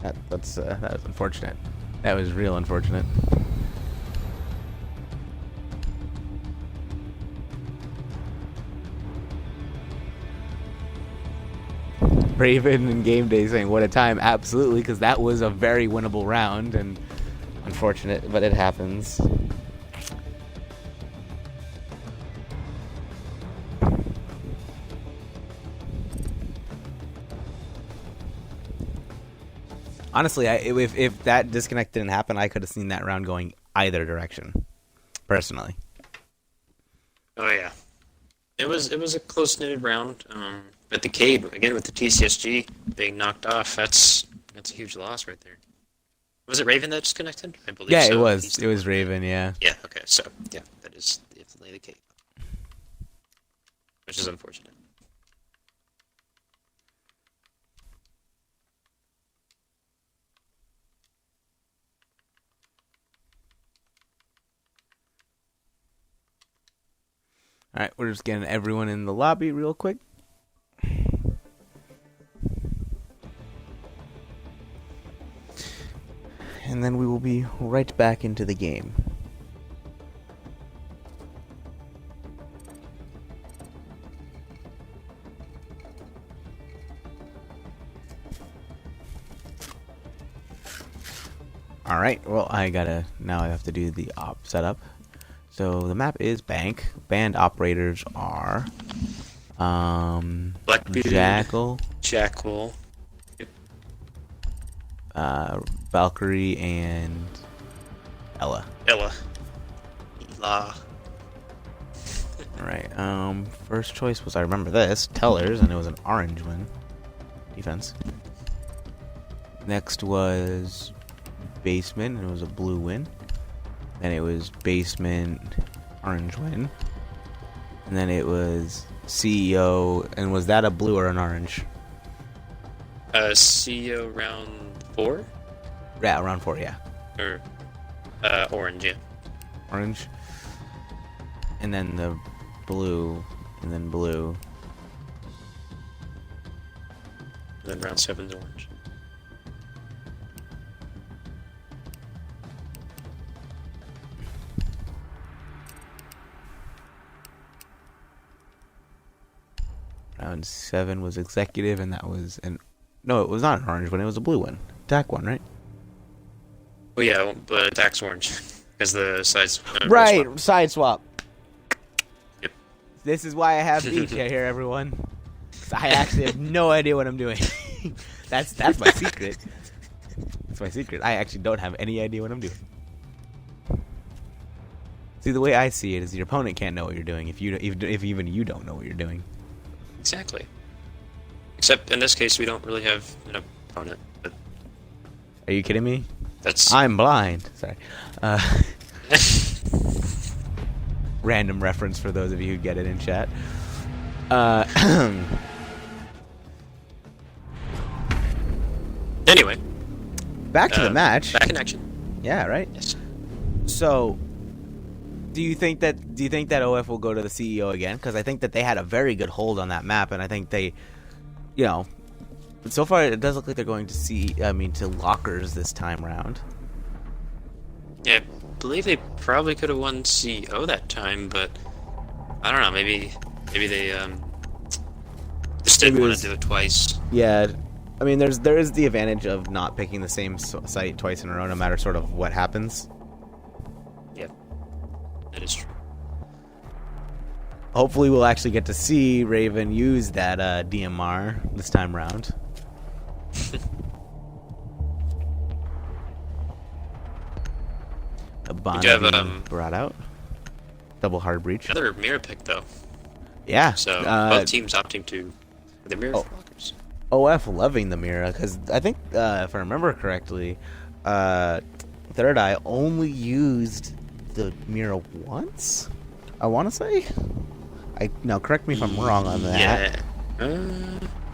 That was unfortunate. That was real unfortunate. Raven and Game Day saying, what a time. Absolutely, because that was a very winnable round, and unfortunate, but it happens. Honestly, if that disconnect didn't happen, I could have seen that round going either direction, personally. Oh yeah, it was a close knitted round. But the Cade again with the TCSG being knocked off, that's a huge loss right there. Was it Raven that disconnected? I believe. Yeah, so. it was. It was Raven. Yeah. Yeah. Okay. So yeah, that is definitely the Cade, which is unfortunate. All right, we're just getting everyone in the lobby real quick. And then we will be right back into the game. All right, well, now I have to do the op setup. So the map is Bank. Band operators are Blackbeard, Jackal, Valkyrie, and Ella. Ela. Alright, first choice was, I remember this, Tellers, and it was an orange win. Defense. Next was Basement, and it was a blue win. Then it was Basement, orange win. And then it was CEO, and was that a blue or an orange? CEO round 4? Yeah, round 4, yeah. Or orange, yeah. Orange. And then the blue, and then blue. And then round 7's orange. Round 7 was executive, and that was no, it was not an orange one. It was a blue one. Attack one, right? Oh yeah, but attack's orange because the sides. Right, swap. side swap. Yep. This is why I have Beach here, everyone. 'Cause I actually have no idea what I'm doing. That's my secret. That's my secret. I actually don't have any idea what I'm doing. See, the way I see it is your opponent can't know what you're doing if even you don't know what you're doing. Exactly. Except in this case, we don't really have an opponent. But Are you kidding me? that's I'm blind. Sorry. Random reference for those of you who get it in chat. Anyway, Back to the match. back in action. Yeah, right? Yes. So, do you think that OF will go to the CEO again? Because I think that they had a very good hold on that map, and I think they, so far it does look like they're going to lockers this time around. Yeah, I believe they probably could have won CEO that time, but I don't know. Maybe they just didn't want to do it twice. Yeah, I mean, there is the advantage of not picking the same site twice in a row, no matter sort of what happens. Yeah, that is true. Hopefully, we'll actually get to see Raven use that DMR this time around. A Bond We do have, brought out. Double hard breach. Another mirror pick though. Yeah. So both teams opting to the mirror blockers. OF loving the Mira, because I think, if I remember correctly, Third Eye only used the Mira once, I want to say? Now, correct me if I'm wrong on that.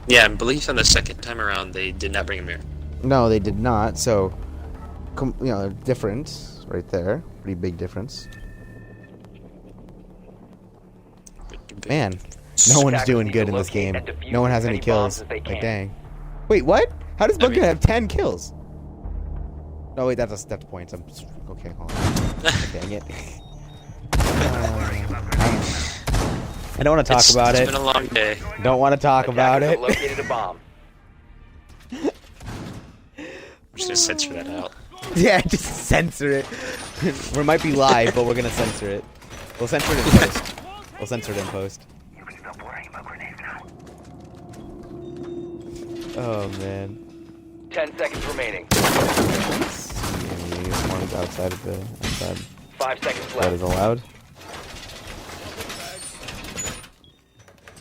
Yeah, I believe on the second time around they did not bring a mirror. No, they did not, so, difference right there. Pretty big difference. Man. No one's doing good in this game. No one has any kills. Like, dang. Wait, what? How does Bunker have 10 kills? No, wait, that's points. Okay, hold on. Dang it. I don't want to talk about it. It's been a long day. Don't want to talk about it. Located a bomb. just gonna censor that out. Yeah, just censor it. We might be live, but we're gonna censor it. We'll censor it in post. We'll censor it in post. You can stop worrying about grenades now. Oh man. 10 seconds remaining. One's outside of the outside. 5 seconds That left. is allowed.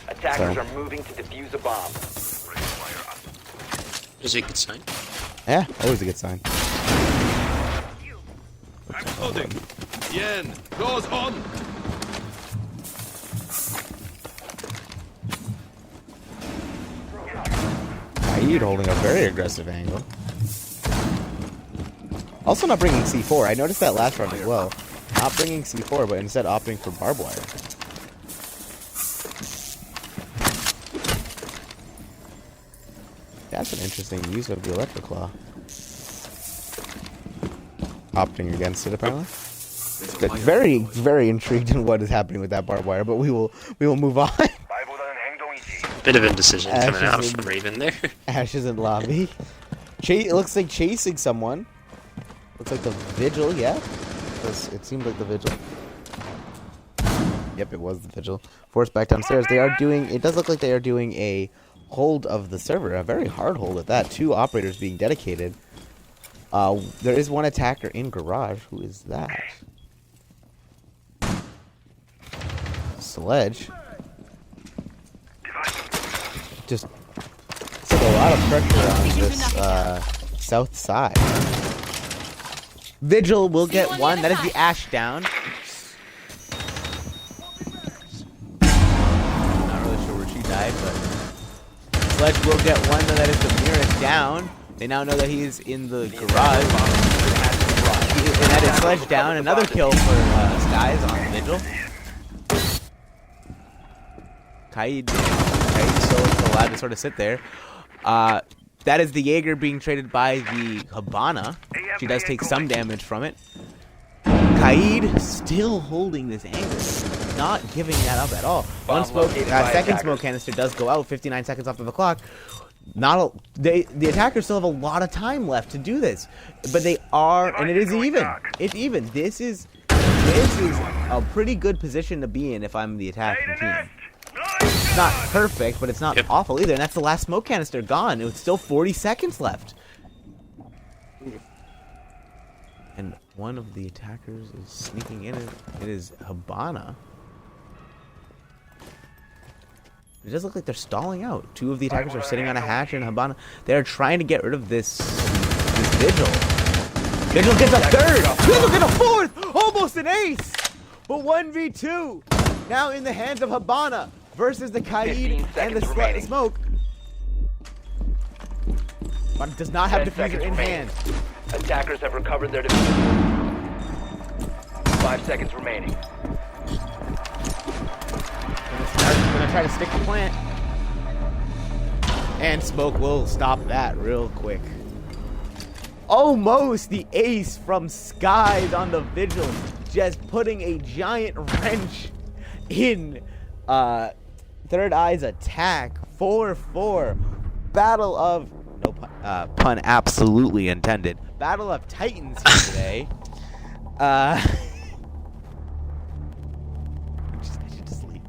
Attackers Sorry. are moving to defuse a bomb. Is it a good sign? Yeah, always a good sign. I'm holding. Yen, doors on. Kaid holding a very aggressive angle. Also not bringing C4. I noticed that last round as well. Not bringing C4, but instead opting for barbed wire. That's an interesting use of the electric claw. Opting against it, apparently. But very, very intrigued in what is happening with that barbed wire, but we will move on. Bit of indecision Ash coming out is in- from Raven there. Ashes in lobby. It looks like chasing someone. Looks like the Vigil, yeah? It seemed like the Vigil. Yep, it was the Vigil. Forced back downstairs. It does look like they are doing a hold of the server. A very hard hold at that. 2 operators being dedicated. There is one attacker in garage. Who is that? Sledge. Just it's like a lot of pressure on this south side. Vigil will get one. That is the Ash down. Not really sure where she died, but Sledge will get one. That is the Mirror down. They now know that he is in the garage. And that is Sledge down. Another kill for Skies on Vigil. Kaid still allowed to sort of sit there. That is the Jaeger being traded by the Habana. She does take some damage from it. Kaid still holding this angle, not giving that up at all. One smoke, second smoke canister does go out. 59 seconds off of the clock. The attackers still have a lot of time left to do this, but they are, and it is even. It's even. This is a pretty good position to be in if I'm the attacking team. It's not perfect, but it's not awful either. And that's the last smoke canister gone. It was still 40 seconds left. And one of the attackers is sneaking in. It is Habana. It does look like they're stalling out. 2 of the attackers are sitting on a hatch, and Habana, they're trying to get rid of this Vigil. Vigil gets a 3rd. Vigil gets a 4th. Almost an ace. But 1v2 now in the hands of Habana versus the Kaid and the smoke. But does not have diffuser in hand. Attackers have recovered their diffuser. 5 seconds remaining. Gonna try to stick the plant. And smoke will stop that real quick. Almost the ace from Skies on the Vigil. Just putting a giant wrench in Third Eye's attack. 4-4. Battle of... No pun absolutely intended. Battle of Titans here today. I should just leave.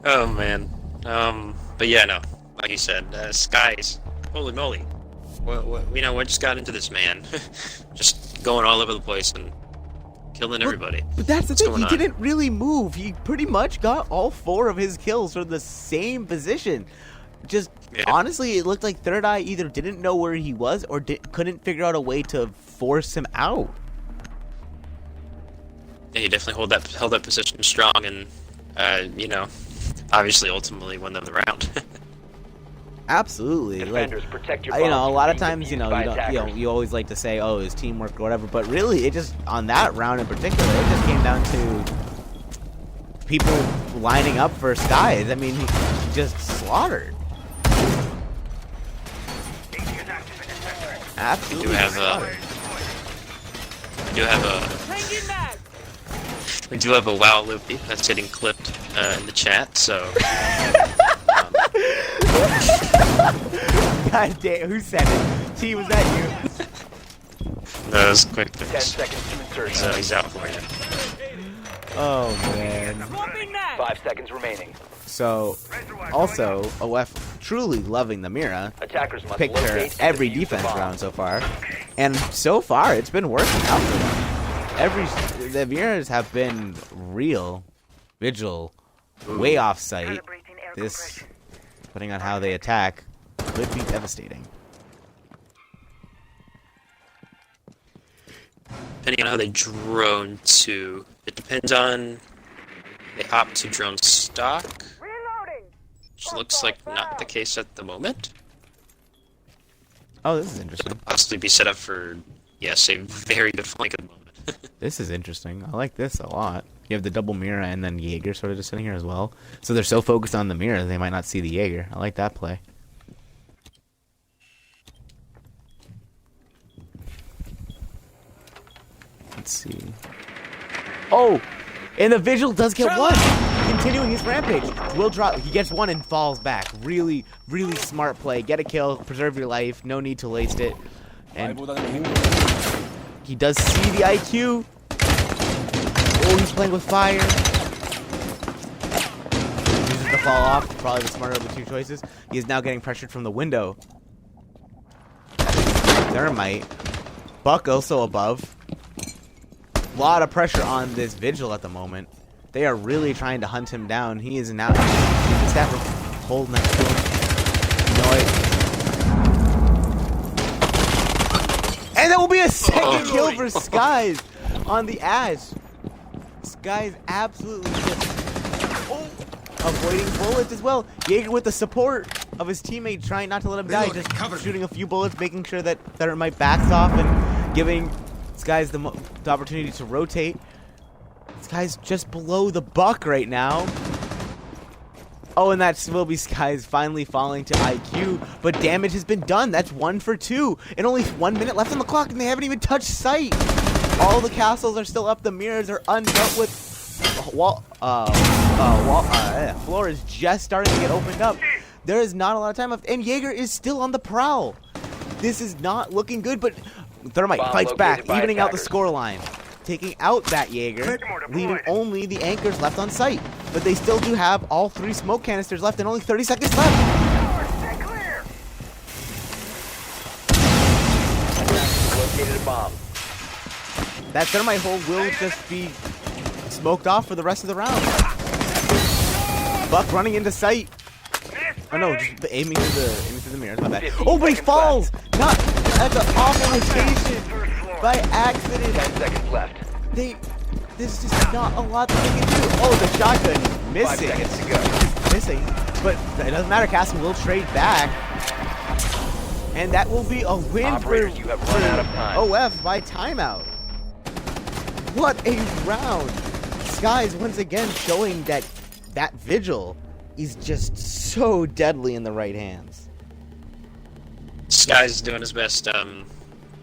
Oh man. But yeah, no. Like you said, Skies. Holy moly. What just got into this man? Just going all over the place and killing everybody. But that's the thing, he going on? didn't really move. He pretty much got all 4 of his kills from the same position. Just, honestly, it looked like Third Eye either didn't know where he was or couldn't figure out a way to force him out. Yeah, he definitely held that position strong, and obviously ultimately won them the round. Absolutely. Defenders, protect your a lot of bombs times, being defused by you always like to say, oh, his teamwork or whatever, but really, it just, on that round in particular, it just came down to people lining up for Skies. I mean, he just slaughtered. Absolutely. We do have a WoW loopy that's getting clipped in the chat, so God damn, who said it? T, was that you? That was quick 10 fix. seconds to insertion. So he's out for you. Oh, man. 5 seconds remaining. So, also, OF truly loving the Mira. Attackers must Picked her locate every and defuse the defense bomb. round so far. And so far, it's been working out for them. The Miras have been real. Vigil. Way off site. This, depending on how they attack, could be devastating. Depending on how they drone to, it depends on. They opt to drone stock, which looks like not the case at the moment. Oh, this is interesting. Possibly be set up for, yes, a very good flank at the moment. This is interesting. I like this a lot. You have the double Mira and then Jaeger sort of just sitting here as well. So they're so focused on the Mira, they might not see the Jaeger. I like that play. Let's see. Oh! And the Vigil does get one! Continuing his rampage. Will drop. He gets one and falls back. Really, really smart play. Get a kill. Preserve your life. No need to waste it. And he does see the IQ. Oh, he's playing with fire. Uses the fall off. Probably the smarter of the two choices. He is now getting pressured from the window. Thermite. Buck also above. A lot of pressure on this Vigil at the moment. They are really trying to hunt him down. He is now Stafford holding that to him. And that will be a second kill for Skies on the Ash. Skies absolutely just avoiding bullets as well. Jaeger with the support of his teammate trying not to let him die. Just shooting a few bullets, making sure that Thermite backs off and giving Skies the opportunity to rotate. This guy's just below the buck right now. Oh, and that will be Skies finally falling to IQ, but damage has been done. That's 1 for 2, and only 1 minute left on the clock, and they haven't even touched sight. All the castles are still up. The mirrors are undealt with. Floor is just starting to get opened up. There is not a lot of time left, and Jaeger is still on the prowl. This is not looking good, but Thermite fights back, evening out the scoreline. Taking out that Jaeger, leaving only the anchors left on site. But they still do have all 3 smoke canisters left and only 30 seconds left. Located a bomb. That Thermite hole will just be smoked off for the rest of the round. Buck running into sight. Oh no, just aiming through the mirrors, my bad. Oh, but he falls! Not at the awful rotation by accident. 10 seconds left. There's just not a lot that they can do. Oh, the shotgun is 5 missing. seconds to go. It's missing. But it doesn't matter, Castle will trade back. And that will be a win Operators, you have run out of time. OF by timeout. What a round. Skies once again showing that Vigil is just so deadly in the right hands. Sky's doing his best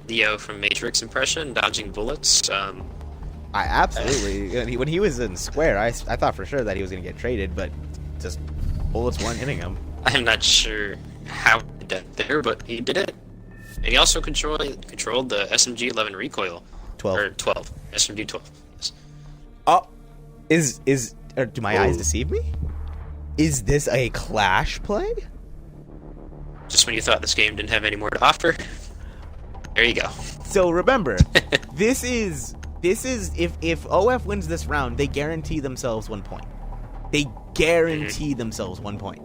Neo from Matrix impression, dodging bullets. I absolutely. When he was in square, I thought for sure that he was going to get traded, but just bullets weren't hitting him. I'm not sure how he did that there, but he did it. And he also controlled the SMG-11 recoil. 12. Or 12. SMG-12. Yes. Oh, do my eyes deceive me? Is this a Clash play? Just when you thought this game didn't have any more to offer, there you go. So remember, this is if OF wins this round, they guarantee themselves 1 point. They guarantee themselves 1 point.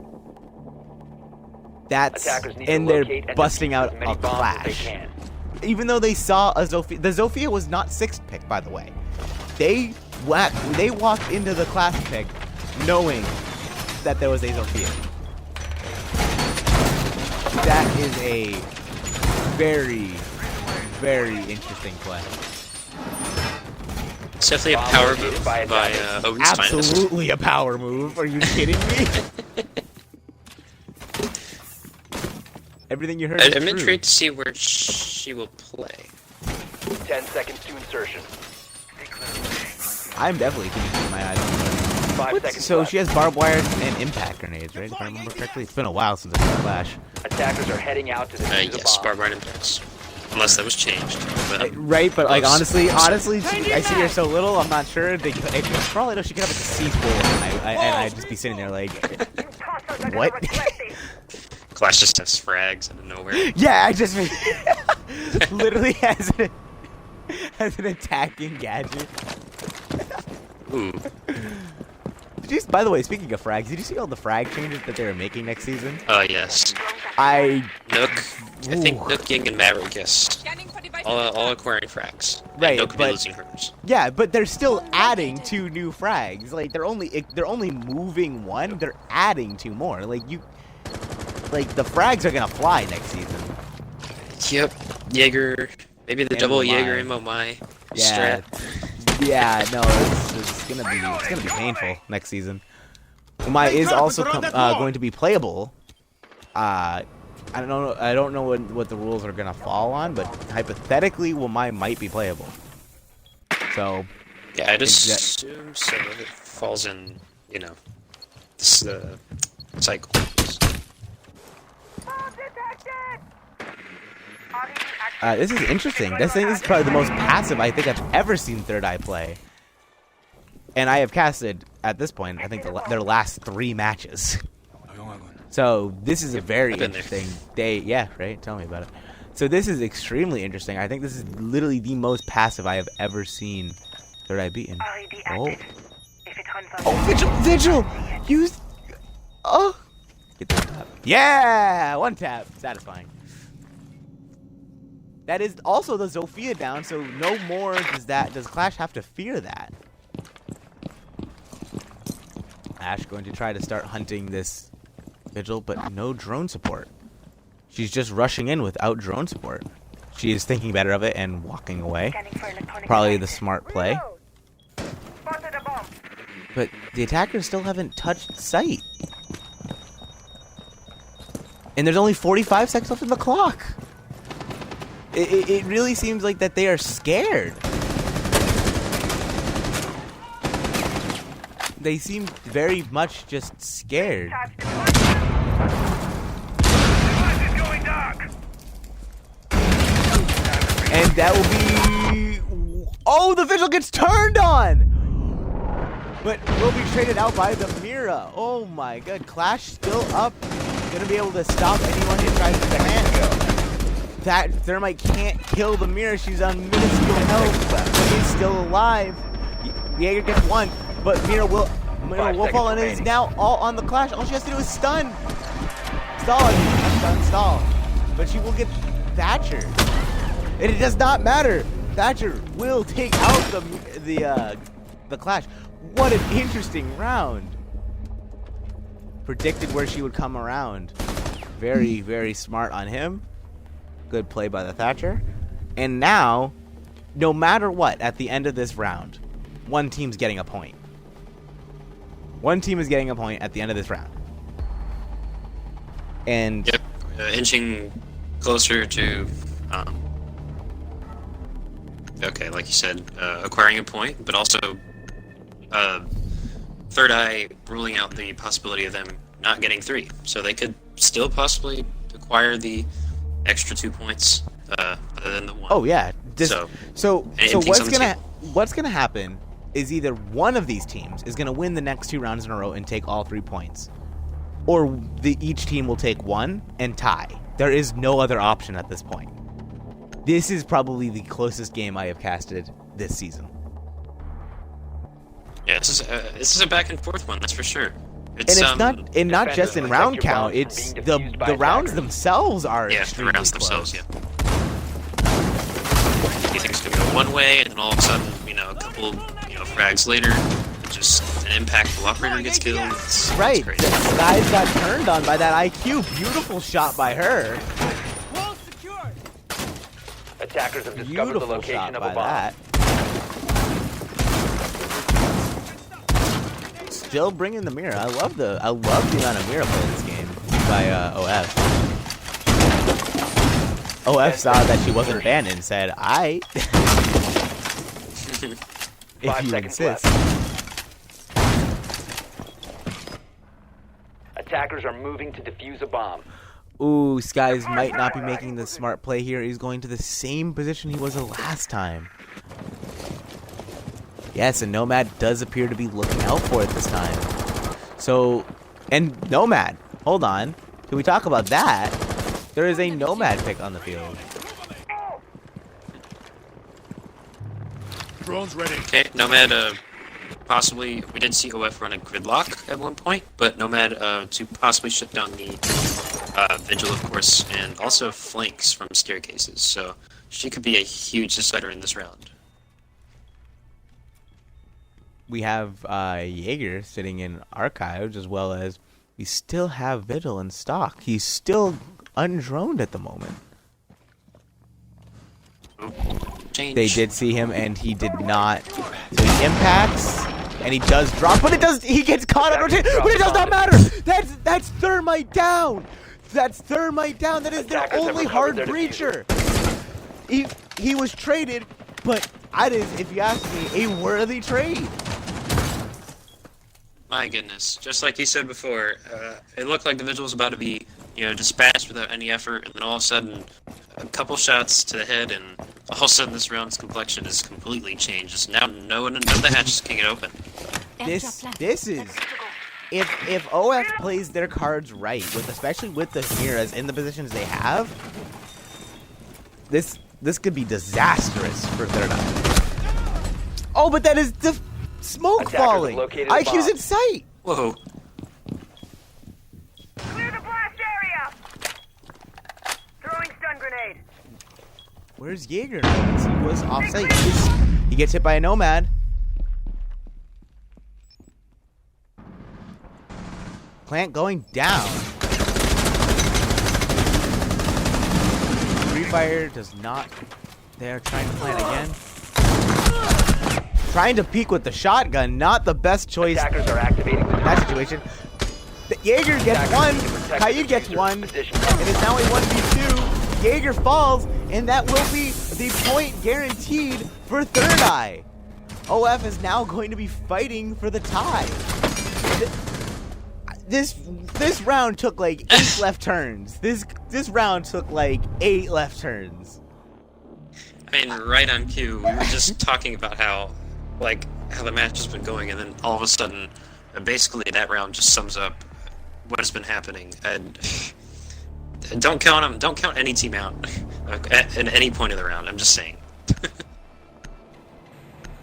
That's and they're busting out a Clash. Even though they saw a Zofia, the Zofia was not 6th pick, by the way. They walked into the Clash pick knowing that there was a Zofia. That is a very, very interesting play. It's definitely a power move by Odin's Finest. Absolutely a power move. Are you kidding me? Everything you heard is I'm true. intrigued to see where she will play. 10 seconds to insertion. I'm definitely keeping my eyes on her. 5 What? seconds So left. she has barbed wire and impact grenades, right? If I remember correctly. It's been a while since I played Clash. Attackers are heading out to defuse the Yes, bomb. barbed wire impacts. Unless that was changed. But, Right, but like close. honestly, I see her so little. I'm not sure. For all I know, she could have like a C4, and I'd just be sitting there like, what? Clash just has frags out of nowhere. Yeah, I just literally has an attacking gadget. Ooh. By the way, speaking of frags, did you see all the frag changes that they were making next season? Yes. Nook. I think Ooh. Nook, Ying, and Maverick, yes. All acquiring frags. And Right, Nook could but- be losing hers. Yeah, but they're still adding 2 new frags. Like they're only moving 1. They're adding 2 more. Like the frags are gonna fly next season. Yep. Jaeger. Maybe the And double Momai. Jaeger and Momai Yeah. strat. Yeah, no, it's gonna be painful next season. Umai is also going to be playable. I don't know what the rules are gonna fall on, but hypothetically, Umai might be playable. So Yeah, I just assume so. It falls in, this cycle. this is interesting. This thing is probably the most passive I think I've ever seen Third Eye play. And I have casted, at this point, I think their last 3 matches. So this is a very I've been there. interesting day. Yeah, right? Tell me about it. So this is extremely interesting. I think this is literally the most passive I have ever seen Third Eye beaten. Oh, Vigil! Use... Oh! Get the 1 tap. Yeah! 1 tap. Satisfying. That is also the Zofia down, so no more does Clash have to fear that. Ash going to try to start hunting this Vigil, but no drone support. She's just rushing in without drone support. She is thinking better of it and walking away. Probably the smart play. But the attackers still haven't touched sight. And there's only 45 seconds left in the clock. It really seems like that they are scared. They seem very much just scared. And that will be... Oh, the Vigil gets turned on! But will be traded out by the Mira. Oh my god, Clash still up. Gonna be able to stop anyone who tries to plant. That Thermite can't kill the Mira. She's on minuscule health, but he's still alive. Jaeger gets 1, but Mira will fall, and is now all on the Clash. All she has to do is stun. Stall. But she will get Thatcher. And it does not matter. Thatcher will take out the Clash. What an interesting round. Predicted where she would come around. Very, very smart on him. Good play by the Thatcher. And now, no matter what, at the end of this round, 1 team's getting a point. 1 team is getting a point at the end of this round. And Yep. Inching closer to, okay, like you said, acquiring a point, but also Third Eye ruling out the possibility of them not getting 3. So they could still possibly acquire the extra 2 points other than the 1. oh yeah. So What's on the gonna happen is either one of these teams is gonna win the next 2 rounds in a row and take all 3 points, or each team will take 1 and tie. There is no other option at this point. This is probably the closest game I have casted this season. Yeah, this is a back and forth one, that's for sure. And it's not Defenders just in protect round your count. bombs It's from being defused by the rounds attackers. themselves are the extremely rounds close. themselves, yeah. You think it's gonna go one way, and then all of a sudden, a couple, frags later, just an impactful operator gets killed. It's Right, crazy. the guys got turned on by that IQ. Beautiful shot by her. Attackers have discovered the Beautiful location shot of by a bomb. that. Still bringing the mirror. I love the amount of mirror play in this game by OF. OF saw that she wasn't banned and said, "I." If 5 you seconds insist. left. Attackers are moving to defuse a bomb. Ooh, Skies might not be making the smart play here. He's going to the same position he was the last time. Yes, and Nomad does appear to be looking out for it this time. So, and Nomad, hold on. Can we talk about that? There is a Nomad pick on the field. Drone's ready. Okay, Nomad, possibly, we did see OF run a gridlock at one point, but Nomad to possibly shut down the Vigil, of course, and also flanks from staircases, so she could be a huge decider in this round. We have Jaeger sitting in archives, as well as we still have Vigil in stock. He's still undroned at the moment. Change. They did see him, and he did not. So he impacts, and he does drop, but it does. He gets caught on rotation, but it does not matter. That's thermite down. That's thermite down. That is their only hard breacher. He was traded, but that is, if you ask me, a worthy trade. My goodness. Just like you said before, it looked like the Vigil was about to be, dispatched without any effort, and then all of a sudden, a couple shots to the head, and all of a sudden this round's complexion is completely changed. Just now, no one of the hatches can get open. This is, if OF plays their cards right, especially with the Miras in the positions they have, this could be disastrous for Third Eye. Oh, but that is the smoke Attackers falling. have located a IQ's bomb. in sight. Whoa. Clear the blast area! Throwing stun grenade. Where's Jaeger? He was offsite. He gets hit by a Nomad. Plant going down. Free Fire does not. They're trying to plant again. Trying to peek with the shotgun, not the best choice Attackers are activating the in that situation. The Jaeger gets one, Kaid gets one. It is now a 1v2. Jaeger falls, and that will be the point guaranteed for Third Eye. OF is now going to be fighting for the tie. This round took like 8 left turns. This round took like 8 left turns. I mean, right on cue, we were just talking about how the match has been going, and then all of a sudden, basically that round just sums up what has been happening. And don't count them. Don't count any team out at any point of the round. I'm just saying.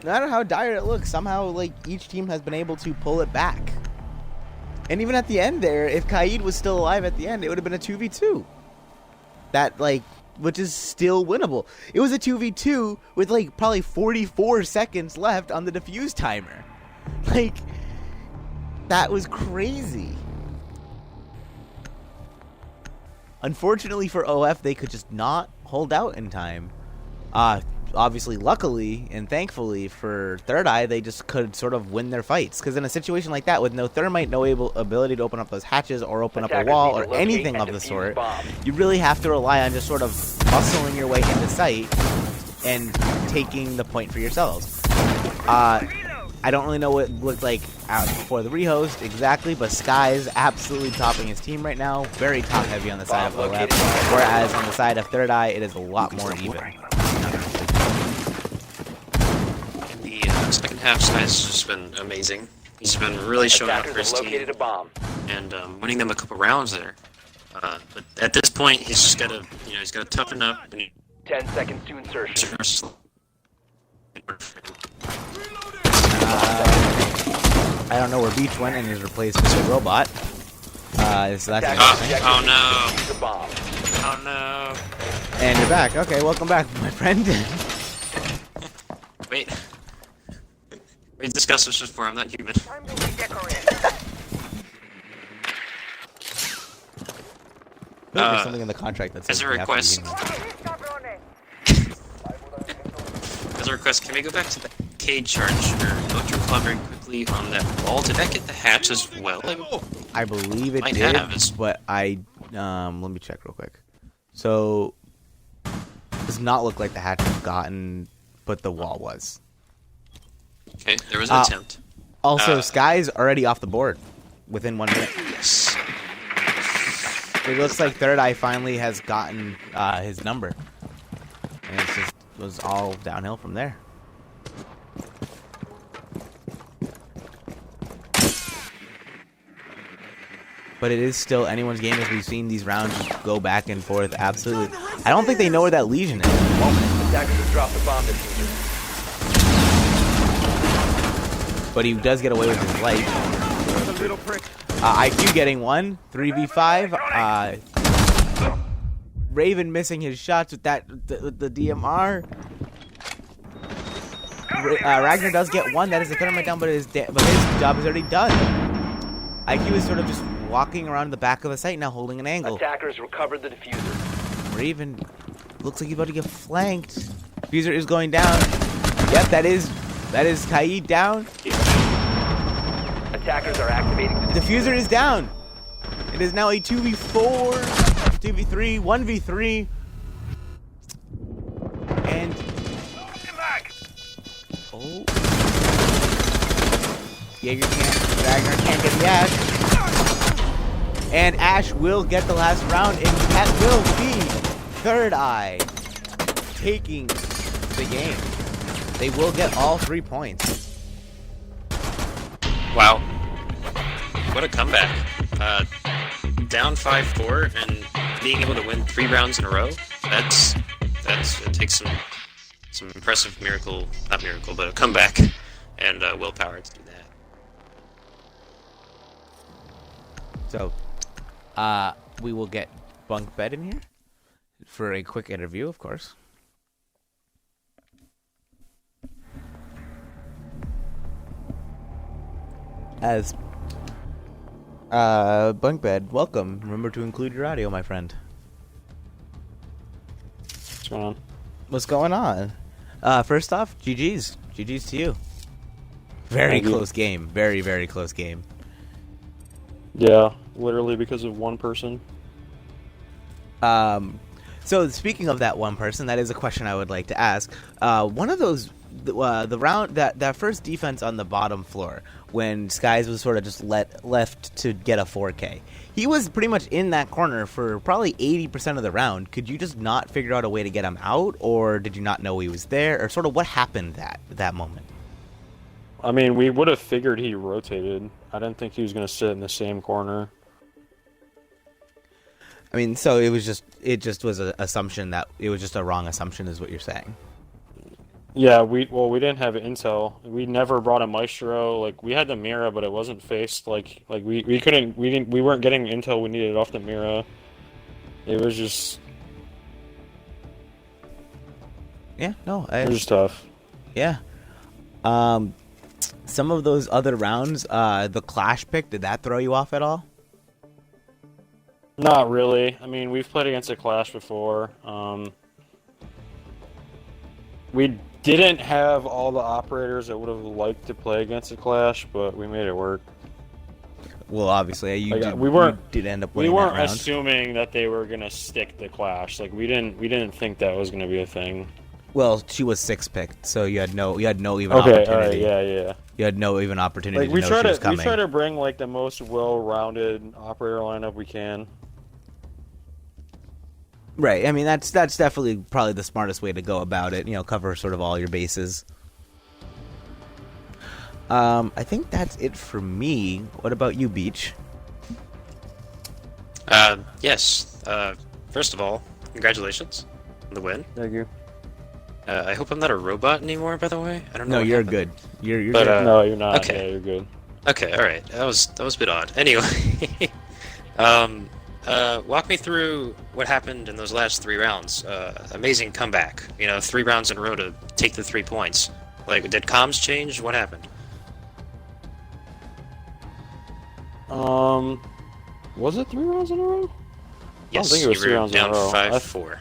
No matter how dire it looks, somehow each team has been able to pull it back. And even at the end there, if Kaid was still alive at the end, it would have been a 2v2. Which is still winnable. It was a 2v2 with probably 44 seconds left on the defuse timer. That was crazy. Unfortunately for OF, they could just not hold out in time. Obviously, luckily and thankfully for Third Eye, they just could sort of win their fights. Because in a situation like that, with no thermite, no ability to open up those hatches or open up a wall or anything of the sort, you really have to rely on just sort of muscling your way into sight and taking the point for yourselves. I don't really know what it looked like out before the rehost exactly, but Sky's absolutely topping his team right now. Very top heavy on the side of OF, whereas on the side of Third Eye, it is a lot more even. The second half, Sky's has just been amazing. He's been really showing up for his team a bomb. and winning them a couple rounds there. But at this point, he's just got to, he's got to toughen up. And 10 seconds to insertion. I don't know where Beach went and is replaced with a robot. So that's interesting. Oh no! The bomb. Oh no! And you're back. Okay, welcome back, my friend. Wait. We discussed this before. I'm not human. Time to redecorate. There's something in the contract that says as a we have to be request, human. as a request, can we go back to the Cade charge or Electro Club very quickly on that wall? Did that get the hatch as well? I believe it Might did, have. but let me check real quick. So, does not look like the hatch was gotten, but the wall was. Okay, there was an attempt. Also, Sky's already off the board within 1 minute. Yes. it looks like Third Eye finally has gotten his number, and it just was all downhill from there. But it is still anyone's game, as we've seen these rounds go back and forth. Absolutely. I don't think they know where that Legion is at the moment. Attackers have dropped the bomb diffuser. But he does get away with his life. IQ getting one. 3v5. Raven missing his shots with that the DMR. Ragnar does get one. That is a tournament down, but his job is already done. IQ is sort of just walking around the back of the site now, holding an angle. Attackers recovered the diffuser. Raven looks like he's about to get flanked. Diffuser is going down. Yep, that is Kaid down. Attackers are activating The diffuser is down. It is now a 2v4, 2v3, 1v3. And oh, Ragnar can't get the Ash. And Ash will get the last round, and that will be Third Eye taking the game. They will get all 3 points. Wow. What a comeback. Down 5-4 and being able to win 3 rounds in a row, it takes some impressive not miracle, but a comeback and willpower to do that. So, we will get Bunk Bed in here for a quick interview, of course. As Bunk Bed, welcome. Remember to include your audio, my friend. What's going on? What's going on? First off, GG's. GG's to you. Very close game. Very, very close game. Yeah, literally because of one person. So speaking of that one person, that is a question I would like to ask. One of those, the round that first defense on the bottom floor, when Skies was sort of just left to get a 4K, he was pretty much in that corner for probably 80% of the round. Could you just not figure out a way to get him out, or did you not know he was there, or sort of what happened that moment? I mean, we would have figured he rotated. I didn't think he was going to sit in the same corner. I mean, so it just was an assumption that it was just a wrong assumption, is what you're saying. Yeah, we didn't have intel. We never brought a Maestro. Like, we had the Mira, but it wasn't faced. Like we weren't getting intel we needed off the Mira. It was just Yeah, no, it was tough. Yeah. Some of those other rounds, the Clash pick, did that throw you off at all? Not really. I mean, we've played against a Clash before. We didn't have all the operators that would have liked to play against a Clash, but we made it work. Well, obviously, you did end up winning We weren't that round. assuming that they were gonna stick the Clash. Like, we didn't think that was gonna be a thing. Well, she was 6 picked, so you had no even Okay, opportunity. alright, yeah. You had no even opportunity Like, to know she was coming. we try to bring like the most well-rounded operator lineup we can. Right. I mean, that's definitely probably the smartest way to go about it. You know, cover sort of all your bases. I think that's it for me. What about you, Beach? Yes. First of all, congratulations on the win. Thank you. I hope I'm not a robot anymore, by the way. I don't know. No, what you're happened. good. You're But, good. No, you're not. Okay. Yeah, you're good. Okay, alright. That was a bit odd. Anyway, walk me through what happened in those last 3 rounds. Amazing comeback. 3 rounds in a row to take the 3 points. Like, did comms change? What happened? Was it 3 rounds in a row? Yes, think it was you 3 were rounds in a down row. 5-4.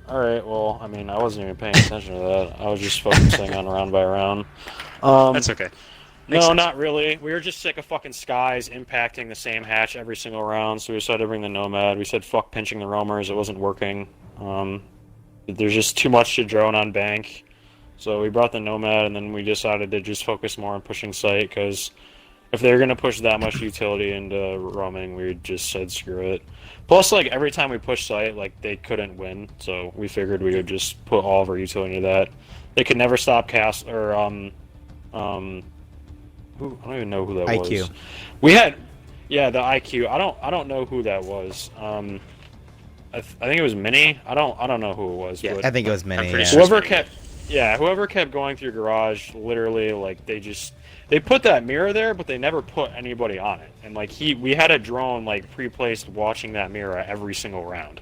Alright, well, I mean, I wasn't even paying attention to that. I was just focusing on round by round. That's okay. Makes No, sense. not really. We were just sick of fucking Skies impacting the same hatch every single round, so we decided to bring the Nomad. We said fuck pinching the roamers, it wasn't working. There's just too much to drone on bank. So we brought the Nomad, and then we decided to just focus more on pushing site, because if they're gonna push that much utility into roaming, we just said screw it. Plus, like every time we push site, like they couldn't win, so we figured we would just put all of our utility into that. They could never stop cast or who, I don't even know who that IQ. was. We had, yeah, the IQ. I don't know who that was. I think it was Mini. I don't know who it was. Yeah, but I think it was many. pretty Yeah. sure- whoever kept going through garage, literally, like they put that mirror there, but they never put anybody on it. And like we had a drone like pre-placed watching that mirror every single round.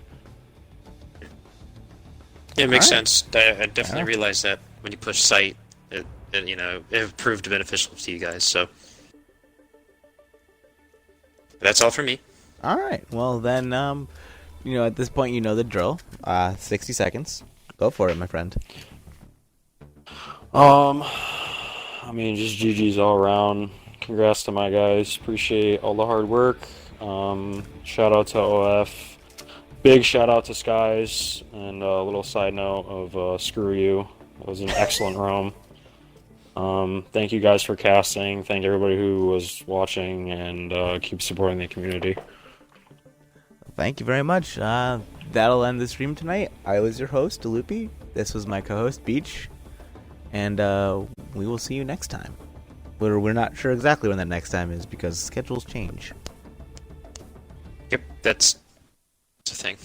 Yeah, it makes Alright. sense. I definitely realized that when you push site, it proved beneficial to you guys. So that's all for me. All right. Well, then, at this point, you know the drill. 60 seconds. Go for it, my friend. I mean, just GG's all around. Congrats to my guys. Appreciate all the hard work. Shout out to OF. Big shout out to Skies. And a little side note of screw you. It was an excellent roam. Thank you guys for casting. Thank everybody who was watching, and keep supporting the community. Thank you very much. That'll end the stream tonight. I was your host, Delupi. This was my co-host, Beach. And we will see you next time. We're not sure exactly when that next time is because schedules change. Yep, that's a thing.